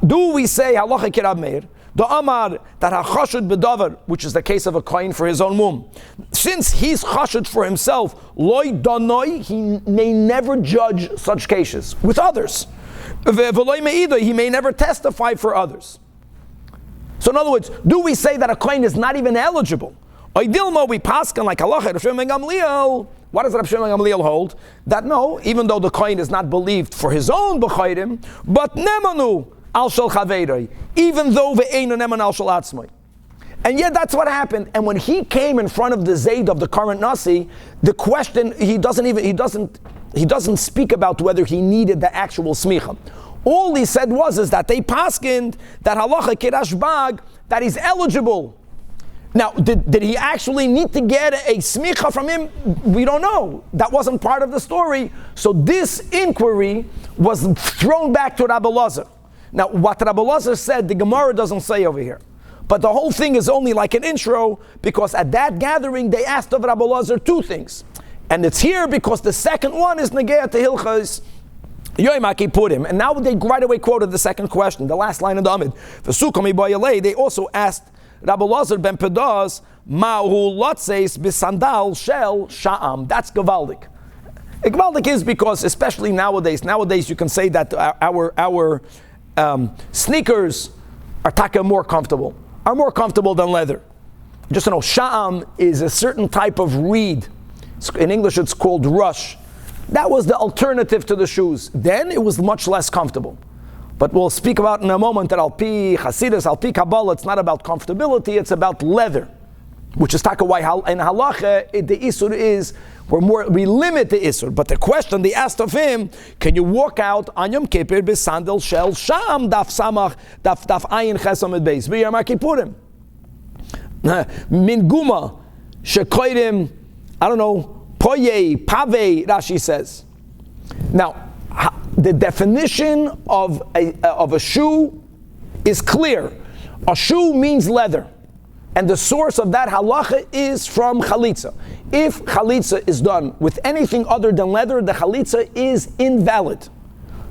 Do we say halacha kirab meir? The Amar that hachashud bedavar, which is the case of a kohen for his own womb, since he's chashud for himself, loy danoi, he may never judge such cases with others. V'loy me'idah, he may never testify for others. So in other words, do we say that a kohen is not even eligible? Oidilma, we paskin like halacha Rav Shimon ben Gamliel. What does Rav Shimon ben Gamliel hold? That no, even though the kohen is not believed for his own b'chayrim, but nemanu al shel chaveiroi, even though ve'einu neman al shel atzmai. And yet that's what happened. And when he came in front of the zayd of the current nasi, the question he doesn't speak about whether he needed the actual smicha. All he said is that they paskind that halacha kirash bag, that he's eligible. Now, did he actually need to get a smicha from him? We don't know. That wasn't part of the story. So this inquiry was thrown back to Rabbi Elazar. Now, what Rabbi Elazar said, the Gemara doesn't say over here. But the whole thing is only like an intro, because at that gathering they asked of Rabbi Elazar two things. And it's here because the second one is Negea Tehilchas Yoma put him. And now they right away quoted the second question, the last line of the Amid. They also asked Rabbi Elazar ben Pedas, Ma'hu Lotzeis Bisandal Shel Sha'am. That's Gavaldik. Gvaldik is because, especially nowadays you can say that our sneakers are taka more comfortable than leather. Just to know, sha'am is a certain type of reed. In English it's called rush. That was the alternative to the shoes. Then it was much less comfortable. But we'll speak about in a moment that Al-Pi Hasidus, Al-Pi Kabbalah, it's not about comfortability, it's about leather. Which is taka why in halacha the isur is we limit the isur. But the question they asked of him, can you walk out on Yom Kippur b'sandal shel sham daf samach daf ayin chesam et beis v'yom kippurim min guma shekoidim I don't know poye pave Rashi says. Now the definition of a shoe is clear. A shoe means leather. And the source of that halacha is from chalitza. If chalitza is done with anything other than leather, the chalitza is invalid.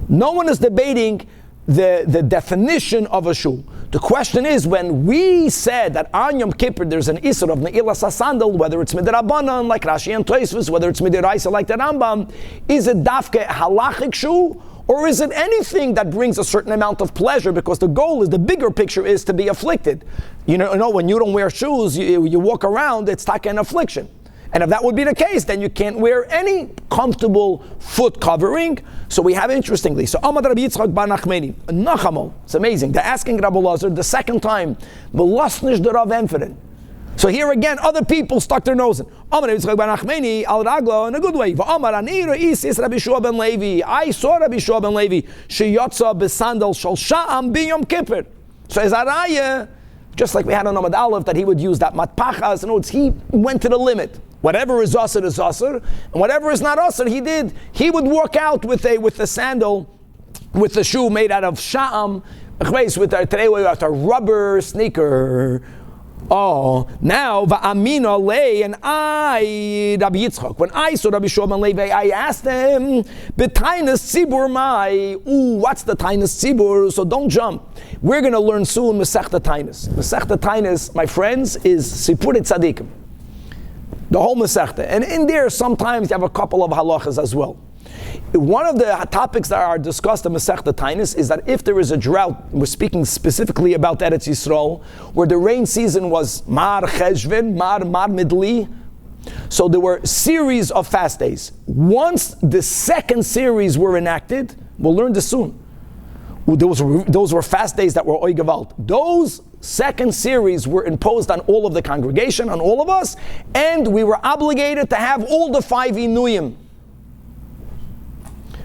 No one is debating the definition of a shoe. The question is, when we said that on Yom Kippur there's an isur of ne'ilas sandal, whether it's midrabanan like Rashi and Tosfos, whether it's midiraisa like the Rambam, is it dafke halachic shoe? Or is it anything that brings a certain amount of pleasure? Because the goal is, the bigger picture is to be afflicted. You know, when you don't wear shoes, you walk around, it's taka an affliction. And if that would be the case, then you can't wear any comfortable foot covering. So we have, interestingly, so Amad Rabbi Yitzchak bar Nachmani, Nachamo, it's amazing. They're asking Rabbi Lazar the second time, Belasnish the Rav Enferen. So here again, other people stuck their nose in. Amar Yitzchak bar Nachmani al Raglo in a good way. Amar Ani Re'isis Rabbi Shua ben Levi. I saw Rabbi Shua ben Levi. Sheyotza besandal shal sha'am b'Yom Kippur. So as Araya, just like we had on Amad Aleph, that he would use that matpachas. In other words, he went to the limit. Whatever is asr is asr, and whatever is not asr, he did. He would walk out with a sandal, with the shoe made out of sha'am. Today we have a rubber sneaker. Oh, now va'amina lei, and I, Rabbi Yitzchak, when I saw Rabbi Shua ben Levi, I asked him, "B'tainas tzibur mai." Ooh, what's the tainas tzibur? So don't jump. We're going to learn soon Masechta Tainas. Masechta Tainas, my friends, is Sipurei Tzadikim. The whole Masechta, and in there sometimes you have a couple of halachas as well. One of the topics that are discussed in Masechta Tainis is that if there is a drought, we're speaking specifically about Eretz Yisrael, where the rain season was Mar Cheshvan, Mar Midli, so there were series of fast days. Once the second series were enacted, we'll learn this soon. Those were fast days that were Oy Gewalt. Those second series were imposed on all of the congregation, on all of us, and we were obligated to have all the 5 Inuyim.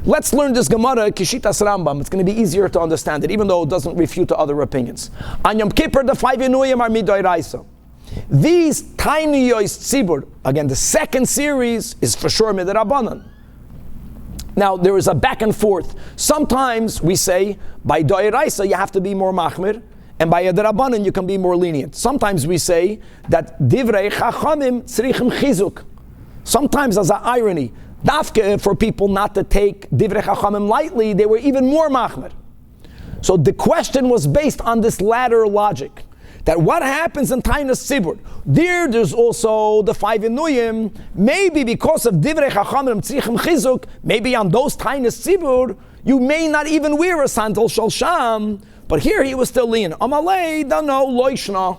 Let's learn this Gemara, Kishitas Rambam. It's going to be easier to understand it, even though it doesn't refute to other opinions. On Yom Kippur, the 5 Inuyim are Midoraisa. These tiny Yois Tzibur, again, the second series is for sure Midrabanan. Now, there is a back and forth. Sometimes we say, by Doiraisa, you have to be more Machmir, and by Yadrabanan, you can be more lenient. Sometimes we say that Divrei Chachamim Tzrichim Chizuk. Sometimes, as an irony, Dafke, for people not to take Divrei Chachamim lightly, they were even more Machmir. So the question was based on this latter logic. That what happens in Tainas Tzibur? There's also the 5 Inuyim. Maybe because of Divrei Chachamim Tzrichim Chizuk, maybe on those Tainas Tzibur, you may not even wear a sandal shal sham. But here he was still lean. Amalei, don't know, Loishna.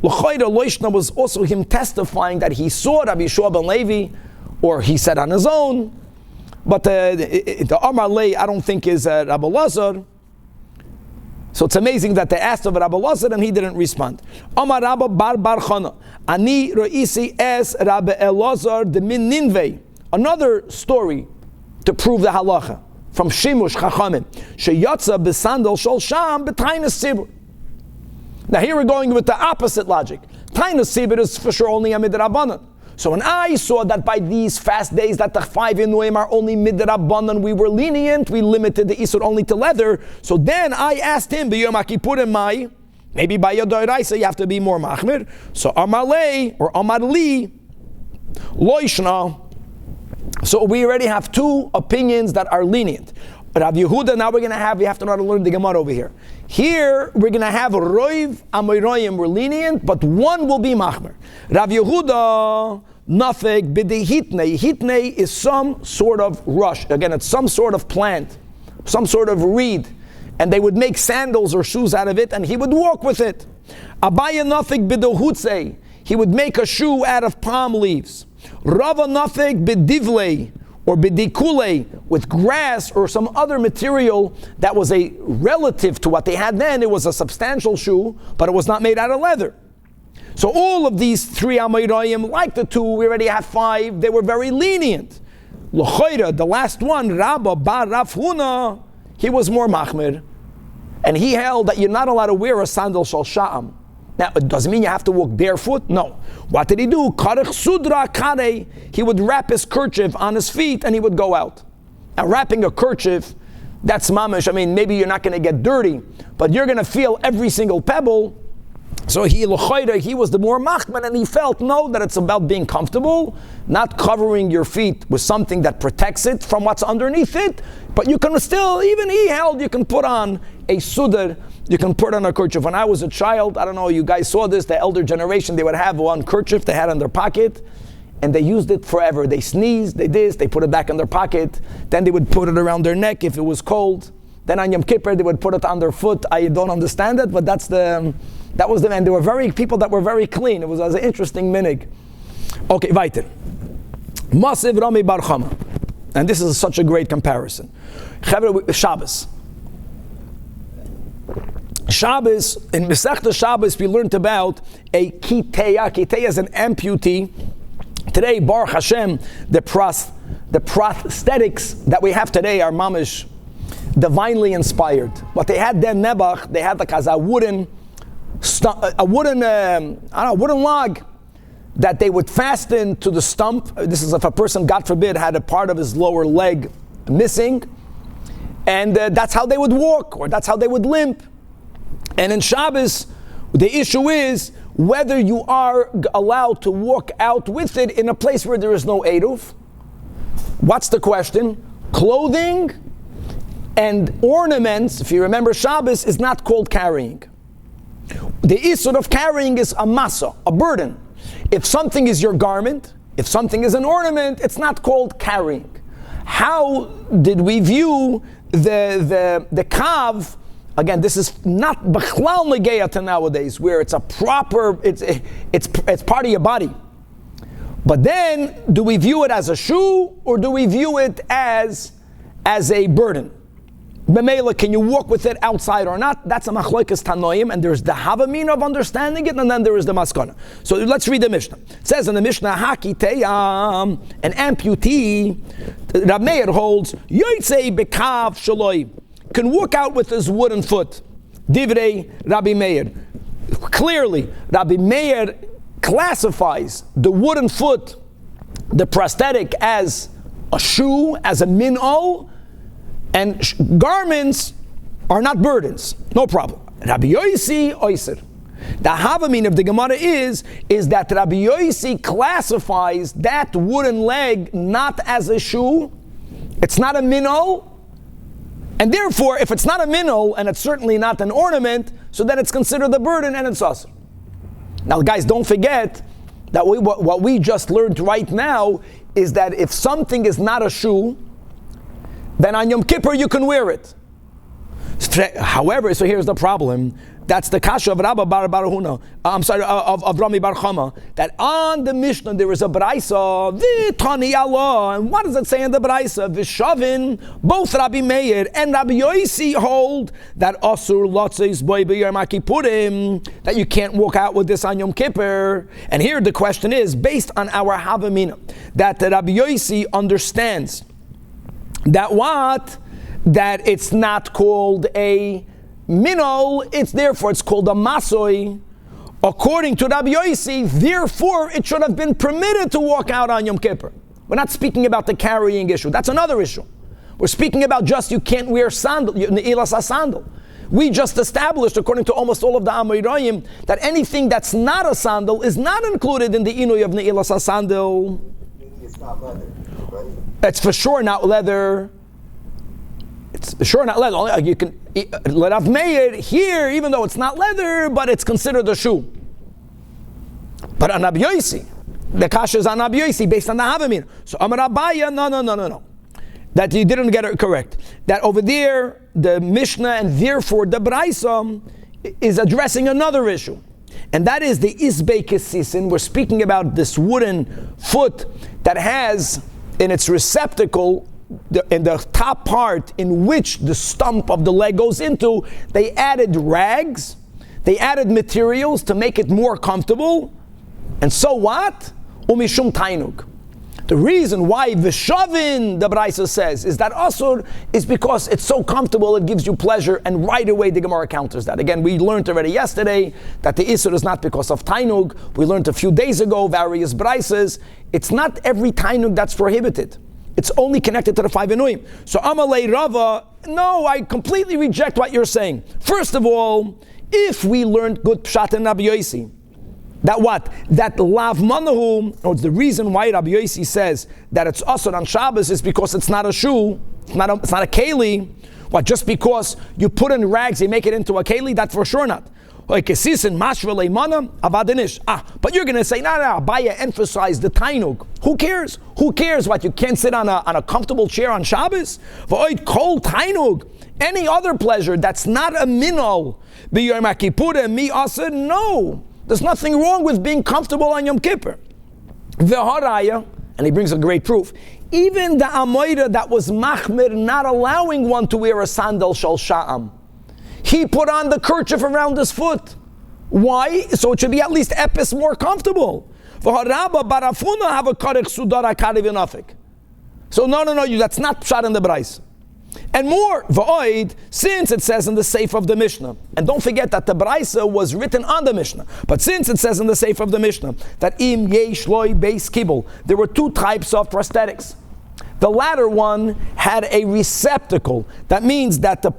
L'choyra Loishna was also him testifying that he saw Rabbi Shua ben Levi, or he said on his own. But the Amalei, I don't think is Rabbi Lazar. So it's amazing that they asked of Rabbi Lazar and he didn't respond. Amar Rabbi Bar Chana, Ani Re'isi es Rabbi Elazar de Min Ninveh. Another story to prove the halacha from Shimush Chachamim. Sheyatza b'sandal shol sham b'tainas tzibur. Now here we're going with the opposite logic. Tainas tzibur is for sure only a midrabanan. So when I saw that by these fast days that the 5 Inuyim are only midrabanan, we were lenient, we limited the isur only to leather. So then I asked him, b'yom kippurim mai, maybe by Yodoraisa you have to be more machmir. So Amar lei or Amar li, loishna. So we already have 2 opinions that are lenient. Rav Yehuda, now we have to know how to learn the Gemara over here. Here, we're going to have Roiv Amoyroyim, we're lenient, but one will be Machmer. Rav Yehuda, nafek b'dehitne. Hitne is some sort of rush. Again, it's some sort of plant, some sort of reed. And they would make sandals or shoes out of it, and he would walk with it. Abaya nafek b'dohutze. He would make a shoe out of palm leaves. Rava nafek b'divle, or b'dikule, with grass or some other material that was a relative to what they had then. It was a substantial shoe, but it was not made out of leather. So all of these three Amoraim, like the two, we already have 5, they were very lenient. L'choira, the last one, Rabba bar Rav Huna, he was more machmir, and he held that you're not allowed to wear a sandal shal sha'am. Now, it doesn't mean you have to walk barefoot. No. What did he do? Karech sudra kare. He would wrap his kerchief on his feet and he would go out. Now, wrapping a kerchief, that's mamish. I mean, maybe you're not going to get dirty, but you're going to feel every single pebble. So he was the more machman, and he felt, no, that it's about being comfortable, not covering your feet with something that protects it from what's underneath it, but you can still, even he held, you can put on a sudar, you can put on a kerchief. When I was a child, I don't know, you guys saw this, the elder generation, they would have one kerchief they had in their pocket, and they used it forever. They sneezed, they did, they put it back in their pocket, then they would put it around their neck if it was cold. Then on Yom Kippur, they would put it on their foot. I don't understand it, but that was the, and there were people that were very clean. It was an interesting minig. Okay, weiter. Masiv Rami Bar Chama. And this is such a great comparison. Shabbos. Shabbos, in Masechta Shabbos, we learned about a kiteya. Kiteya is an amputee. Today, Baruch Hashem, the prosthetics that we have today are mamish, divinely inspired. What they had then, Nebuch, they had like as a wooden log that they would fasten to the stump. This is if a person, God forbid, had a part of his lower leg missing, and that's how they would walk, or that's how they would limp. And in Shabbos, the issue is whether you are allowed to walk out with it in a place where there is no eruv. What's the question? Clothing and ornaments, if you remember, Shabbos is not called carrying. The issur of carrying is a masa, a burden. If something is your garment, if something is an ornament, it's not called carrying. How did we view the kav? Again, this is not b'chlal negeya to nowadays, where it's a proper, it's part of your body. But then, do we view it as a shoe, or do we view it as a burden? B'meila, can you walk with it outside or not? That's a machlokes tanoim, and there's the havamina of understanding it, and then there is the maskana. So let's read the Mishnah. It says in the Mishnah, hakiteyam, an amputee, Rab Meir holds, yotzei bekav shaloi, can walk out with his wooden foot. Divrei Rabbi Meir. Clearly, Rabbi Meir classifies the wooden foot, the prosthetic, as a shoe, as a min'ol, and garments are not burdens. No problem. Rabbi Yosi oiser. The havamin of the Gemara is that Rabbi Yosi classifies that wooden leg not as a shoe. It's not a min'ol. And therefore, if it's not a minol, and it's certainly not an ornament, so then it's considered a burden and it's asur. Now, guys, don't forget that what we just learned right now is that if something is not a shoe, then on Yom Kippur you can wear it. However, so here's the problem. That's the kasha of Rabba Bar Huna. Of Rami Bar Chama. That on the Mishnah there is a braisa, v'tani Allah. And what does it say in the braisa? V'shavin, both Rabbi Meir and Rabbi Yosi hold that asur lotzeis boy b'yom kippurim, that you can't walk out with this on Yom Kippur. And here the question is, based on our havamina, that Rabbi Yosi understands that what? That it's not called a minol, it's called a masoi. According to Rabbi Yosi, therefore it should have been permitted to walk out on Yom Kippur. We're not speaking about the carrying issue. That's another issue. We're speaking about just you can't wear sandal, ne'ilas sandal. We just established, according to almost all of the Amoraim, that anything that's not a sandal is not included in the inui of ne'ilas sandal. It's not leather, right? It's for sure not leather. It's for sure not leather. You can let Rav Meir here, even though it's not leather, but it's considered a shoe. But on Rabbi Yosi, The kasha is on Rabbi Yossi based on the Havamina. So Amar Abaya, no. That you didn't get it correct. That over there, the Mishnah and therefore the Braisa is addressing another issue. And that is the Isbei Kesisin. We're speaking about this wooden foot that has in its receptacle, in the top part in which the stump of the leg goes into, they added rags, they added materials to make it more comfortable. And so what? Umishum tainug. The reason why Vishavin, the Braisa says, is that Asur is because it's so comfortable, it gives you pleasure, and right away the Gemara counters that. Again, we learned already yesterday that the Isur is not because of Tainug. We learned a few days ago, various Braisas. It's not every Tainug that's prohibited. It's only connected to the 5 Inuim. So Amalei Rava, no, I completely reject what you're saying. First of all, if we learned good Pshat and Rabbi Yossi, that what? That lav manahu, or the reason why Rabbi Yossi says that it's asur on Shabbos is because it's not a shoe, it's not a keli. What? Just because you put in rags, you make it into a keli? That for sure not. But you're going to say, no, Abaya emphasized the tainug. Who cares? Who cares what? You can't sit on a comfortable chair on Shabbos? Cold tainug. Any other pleasure that's not a minol, no. There's nothing wrong with being comfortable on Yom Kippur. V'haraya, and he brings a great proof. Even the Amoira that was machmir, not allowing one to wear a sandal shal sha'am, he put on the kerchief around his foot. Why? So it should be at least epis more comfortable. V'haraba barafuna have a karech sudara kariv enafik. So no, that's not pshat in the Brais. And more, v'oid, since it says in the Seif of the Mishnah, and don't forget that the Braisa was written on the Mishnah, but since it says in the Seif of the Mishnah that im yesh loy beis kibul, there were two types of prosthetics. The latter one had a receptacle. That means that the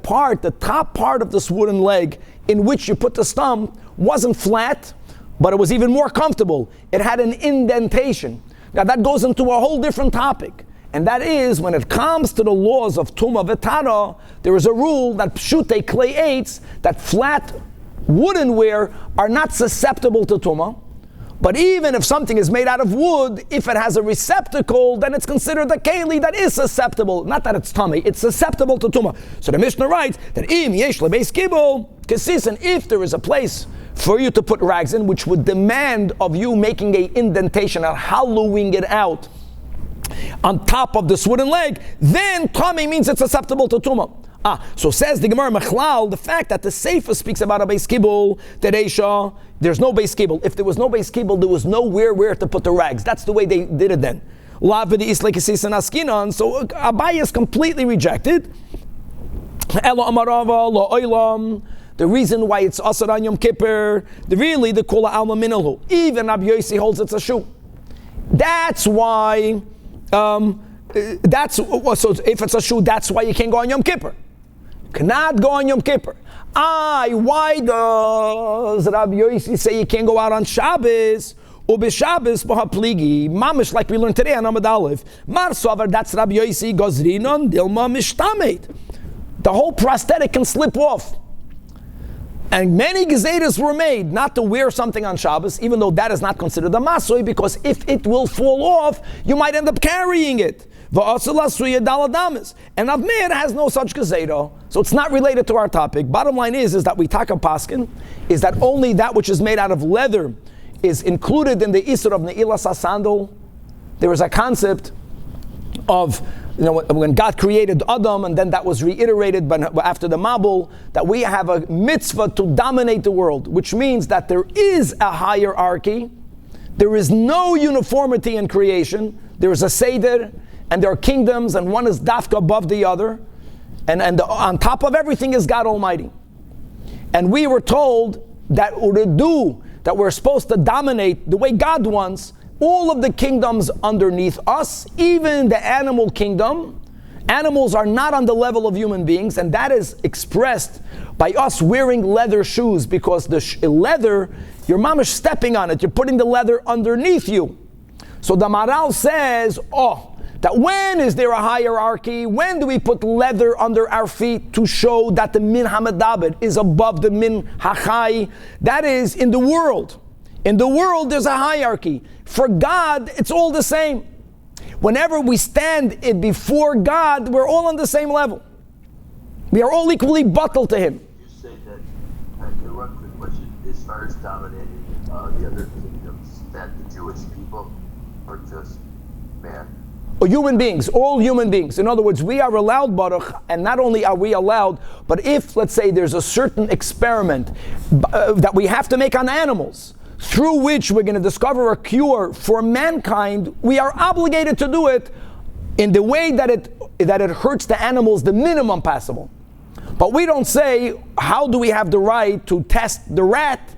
top part of this wooden leg in which you put the stump wasn't flat, but it was even more comfortable. It had an indentation. Now that goes into a whole different topic. And that is, when it comes to the laws of Tumah V'Tara, there is a rule that Pshutei Klei Eitz, that flat wooden ware are not susceptible to Tumah. But even if something is made out of wood, if it has a receptacle, then it's considered a keli that is susceptible. Not that it's tummy, it's susceptible to Tumah. So the Mishnah writes that im yesh lebeis kibul kesisen, if there is a place for you to put rags in, which would demand of you making a indentation or hollowing it out on top of this wooden leg, then tummy means it's susceptible to Tumah. So says the Gemara Mechlal, the fact that the Sefer speaks about a beis kibul, Tereisha, there's no beis kibul. If there was no beis kibul, there was nowhere where to put the rags. That's the way they did it then. So Abaye is completely rejected. The reason why it's asar on Yom Kippur, the Kula Alma Minalhu. Even Rabbi Yossi holds it's a shoe. That's why. So if it's a shoe, that's why you can't go on Yom Kippur. You cannot go on Yom Kippur. Why does Rabbi Yossi say you can't go out on Shabbos? Ubishabbos b'hapligi, mamish, like we learned today on Amud Aleph. Marsover, that's Rabbi Yossi gozrinon dilma mishtamet. The whole prosthetic can slip off. And many gezeras were made not to wear something on Shabbos, even though that is not considered a masoi, because if it will fall off, you might end up carrying it. And Avmeir has no such gezera, so it's not related to our topic. Bottom line is that we taka paskin, is that only that which is made out of leather is included in the Isur of Ne'ilas HaSandal. There is a concept of, when God created Adam, and then that was reiterated after the Mabul, that we have a mitzvah to dominate the world, which means that there is a hierarchy, there is no uniformity in creation, there is a Seder, and there are kingdoms, and one is dafka above the other, and on top of everything is God Almighty. And we were told that that we're supposed to dominate the way God wants all of the kingdoms underneath us, even the animal kingdom. Animals are not on the level of human beings, and that is expressed by us wearing leather shoes, because the leather, your mama's stepping on it, you're putting the leather underneath you. So the Maral says, that when is there a hierarchy? When do we put leather under our feet to show that the min hamadabed is above the min hachai? That is in the world. In the world, there's a hierarchy. For God, it's all the same. Whenever we stand before God, we're all on the same level. We are all equally bottled to Him. You say that, one quick question, as far as dominating the other kingdoms, that the Jewish people are just man? Human beings, all human beings. In other words, we are allowed, Baruch, and not only are we allowed, but if, let's say, there's a certain experiment that we have to make on animals, through which we're going to discover a cure for mankind, we are obligated to do it in the way that it hurts the animals the minimum possible. But we don't say, how do we have the right to test the rat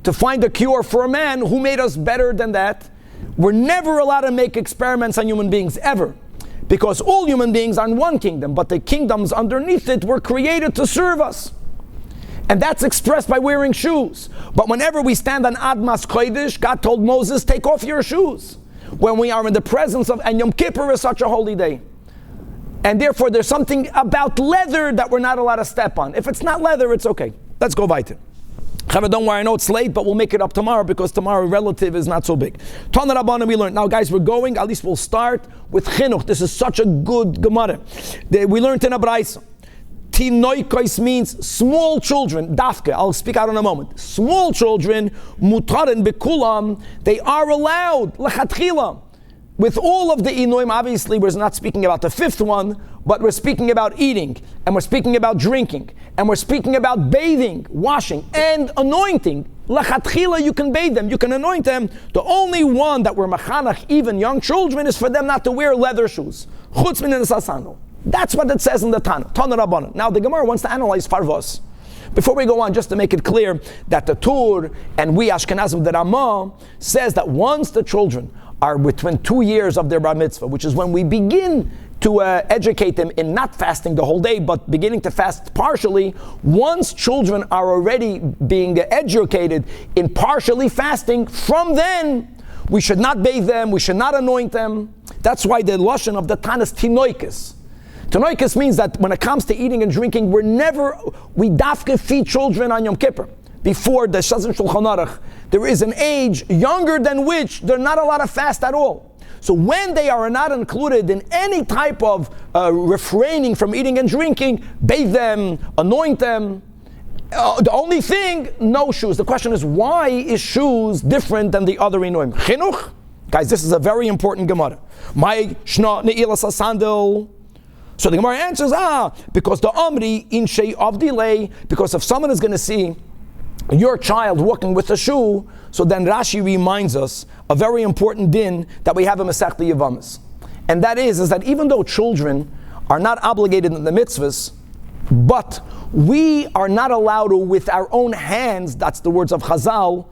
to find a cure for a man? Who made us better than that? We're never allowed to make experiments on human beings, ever. Because all human beings are in one kingdom, but the kingdoms underneath it were created to serve us. And that's expressed by wearing shoes. But whenever we stand on Admas Kodesh, God told Moses, take off your shoes. When we are in the presence of, and Yom Kippur is such a holy day. And therefore there's something about leather that we're not allowed to step on. If it's not leather, it's okay. Let's go weiter. Don't worry, I know it's late, but we'll make it up tomorrow because tomorrow relative is not so big. Tanach Rabbanan we learned. Now guys, we're going, at least we'll start with chinuch. This is such a good Gemara. We learned in a Braisa. Tinoikos means small children. Dafke, I'll speak out in a moment. Small children, mutarin bekulam, they are allowed, lechatchila. With all of the inoim, obviously we're not speaking about the fifth one, but we're speaking about eating, and we're speaking about drinking, and we're speaking about bathing, washing, and anointing. Lechatchila, you can bathe them, you can anoint them. The only one that we're machanach, even young children, is for them not to wear leather shoes. Chutz min sandal. That's what it says in the Tanach. Tanach Rabbanan. Now the Gemara wants to analyze farvos. Before we go on, just to make it clear that the Tur and we Ashkenazim, the Ramah, says that once the children are within 2 years of their bar mitzvah, which is when we begin to educate them in not fasting the whole day, but beginning to fast partially, once children are already being educated in partially fasting, from then, we should not bathe them, we should not anoint them. That's why the lashon of the Tanach is tinoikos. Tinoikos means that when it comes to eating and drinking, we dafke feed children on Yom Kippur. Before the Shazon Shulchan Aruch, there is an age younger than which they're not allowed to fast at all. So when they are not included in any type of refraining from eating and drinking, bathe them, anoint them. The only thing, no shoes. The question is, why is shoes different than the other inoim? Chinuch? Guys, this is a very important Gemara. My shna ne'ilas sandal. So the Gemara answers, because the Amri in Shei of delay, because if someone is going to see your child walking with a shoe, so then Rashi reminds us a very important din that we have in Masechta Yevamis. And that is that even though children are not obligated in the mitzvahs, but we are not allowed to, with our own hands, that's the words of Chazal,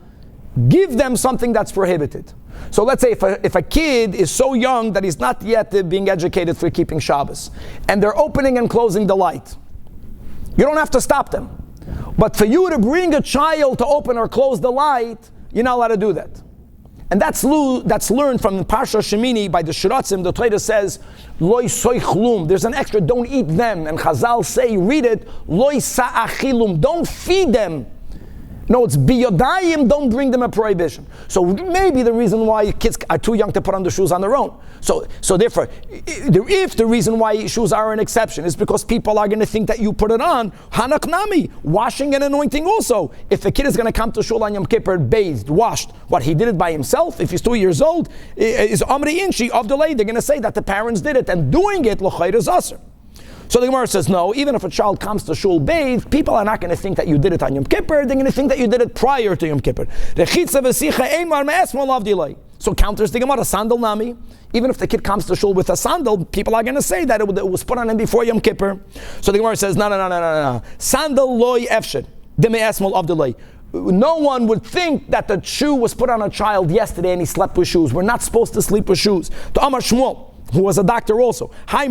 give them something that's prohibited. So let's say if a kid is so young that he's not yet being educated for keeping Shabbos, and they're opening and closing the light, you don't have to stop them. But for you to bring a child to open or close the light, you're not allowed to do that. And that's learned from Parsha Shemini by the Shiratzim. The Torah says, Loi soichlum, there's an extra, don't eat them. And Chazal say, read it, Loi sa'achilum, don't feed them. No, it's biyodayim, don't bring them a prohibition. So maybe the reason why kids are too young to put on the shoes on their own. So therefore, if the reason why shoes are an exception is because people are going to think that you put it on, Hanak Nami, washing and anointing also. If a kid is going to come to Shul on Yom Kippur, bathed, washed, what, he did it by himself? If he's 2 years old, is Amri Inshi of delay, they're going to say that the parents did it, and doing it, l'chayr is aser. So the Gemara says, no, even if a child comes to shul bathed, people are not going to think that you did it on Yom Kippur, they're going to think that you did it prior to Yom Kippur. So counters the Gemara, sandal nami. Even if the kid comes to shul with a sandal, people are going to say that it was put on him before Yom Kippur. So the Gemara says, no. Sandal loy efshed, deme esmol of delay. No one would think that the shoe was put on a child yesterday and he slept with shoes. We're not supposed to sleep with shoes. To Amar Shmuel, who was a doctor also. If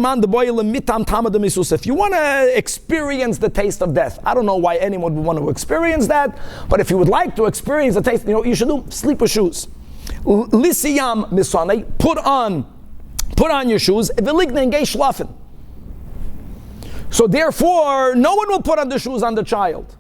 you want to experience the taste of death, I don't know why anyone would want to experience that, but if you would like to experience the taste, you should do, sleep with shoes. Lisiyam misane, put on your shoes. So therefore, no one will put on the shoes on the child.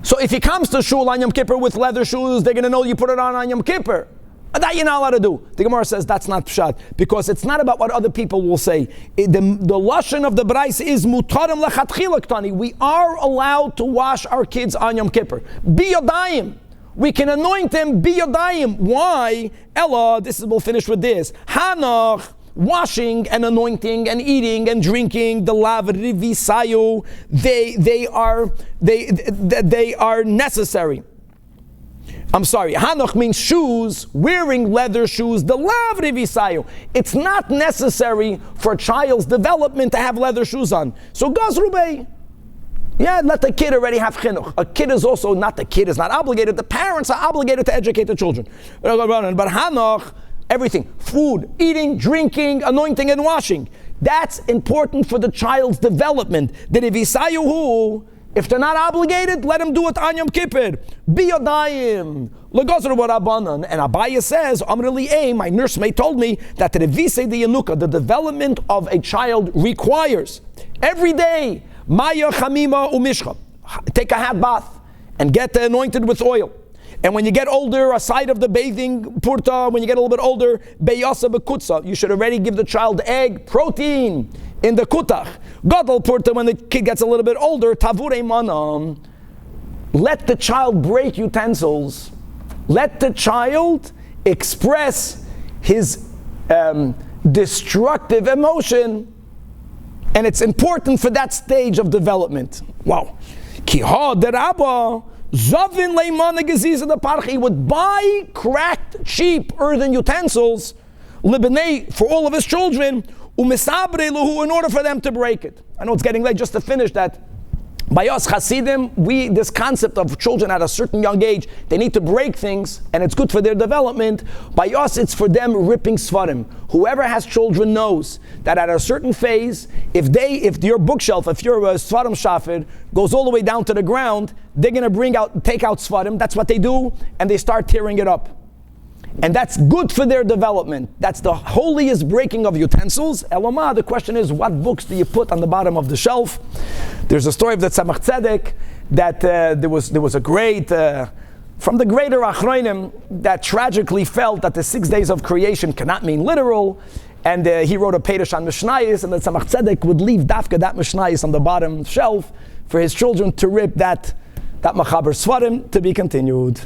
So if he comes to shul on Yom Kippur with leather shoes, they're going to know you put it on Yom Kippur. That you're not allowed to do. The Gemara says that's not pshat, because it's not about what other people will say. The lashon of the Brais is mutarim lechatchila ktani. We are allowed to wash our kids on Yom Kippur. Biyodayim. We can anoint them biyodayim. Why? Ella, we'll finish with this. Tanach, washing and anointing and eating and drinking, the lav rivisayu, they are necessary. I'm sorry, Hanoch means shoes, wearing leather shoes, the lav rivisayu. It's not necessary for a child's development to have leather shoes on. So gazrubei. Yeah, let the kid already have chinuch. A kid is also, not the kid is not obligated, the parents are obligated to educate the children. But Hanoch, everything, food, eating, drinking, anointing, and washing. That's important for the child's development. The rivisayu, if they're not obligated, let them do it on Yom Kippur. Biyodayim. Legozar Rabbanan. And Abaya says, Amrili, my nursemaid told me that the Revise de Yanuka, the development of a child requires every day, Maya Chamima Umishcha. Take a hot bath and get anointed with oil. And when you get older, aside of the bathing purta, when you get a little bit older, beyasa bekutza, you should already give the child egg protein in the kutach. Gadol purta, when the kid gets a little bit older, tavurei manam. Let the child break utensils. Let the child express his destructive emotion. And it's important for that stage of development. Wow. Kiha derabba. Zavin leimana geziz the parch. He would buy cracked, cheap earthen utensils, libnei, for all of his children, umisabre luhu, in order for them to break it. I know it's getting late, just to finish that. By us Hasidim, this concept of children at a certain young age, they need to break things, and it's good for their development. By us, it's for them ripping svarim. Whoever has children knows that at a certain phase, if your bookshelf, if your svarim shafir goes all the way down to the ground, they're going to take out svarim. That's what they do, and they start tearing it up. And that's good for their development. That's the holiest breaking of utensils. Eloma, the question is, what books do you put on the bottom of the shelf? There's a story of the Tzemach Tzedek that there was a great, from the greater Achronim, that tragically felt that the 6 days of creation cannot mean literal. And he wrote a Perush on Mishnayos, and the Tzemach Tzedek would leave dafka that Mishnayos on the bottom shelf for his children to rip that Machaber Svarim, to be continued.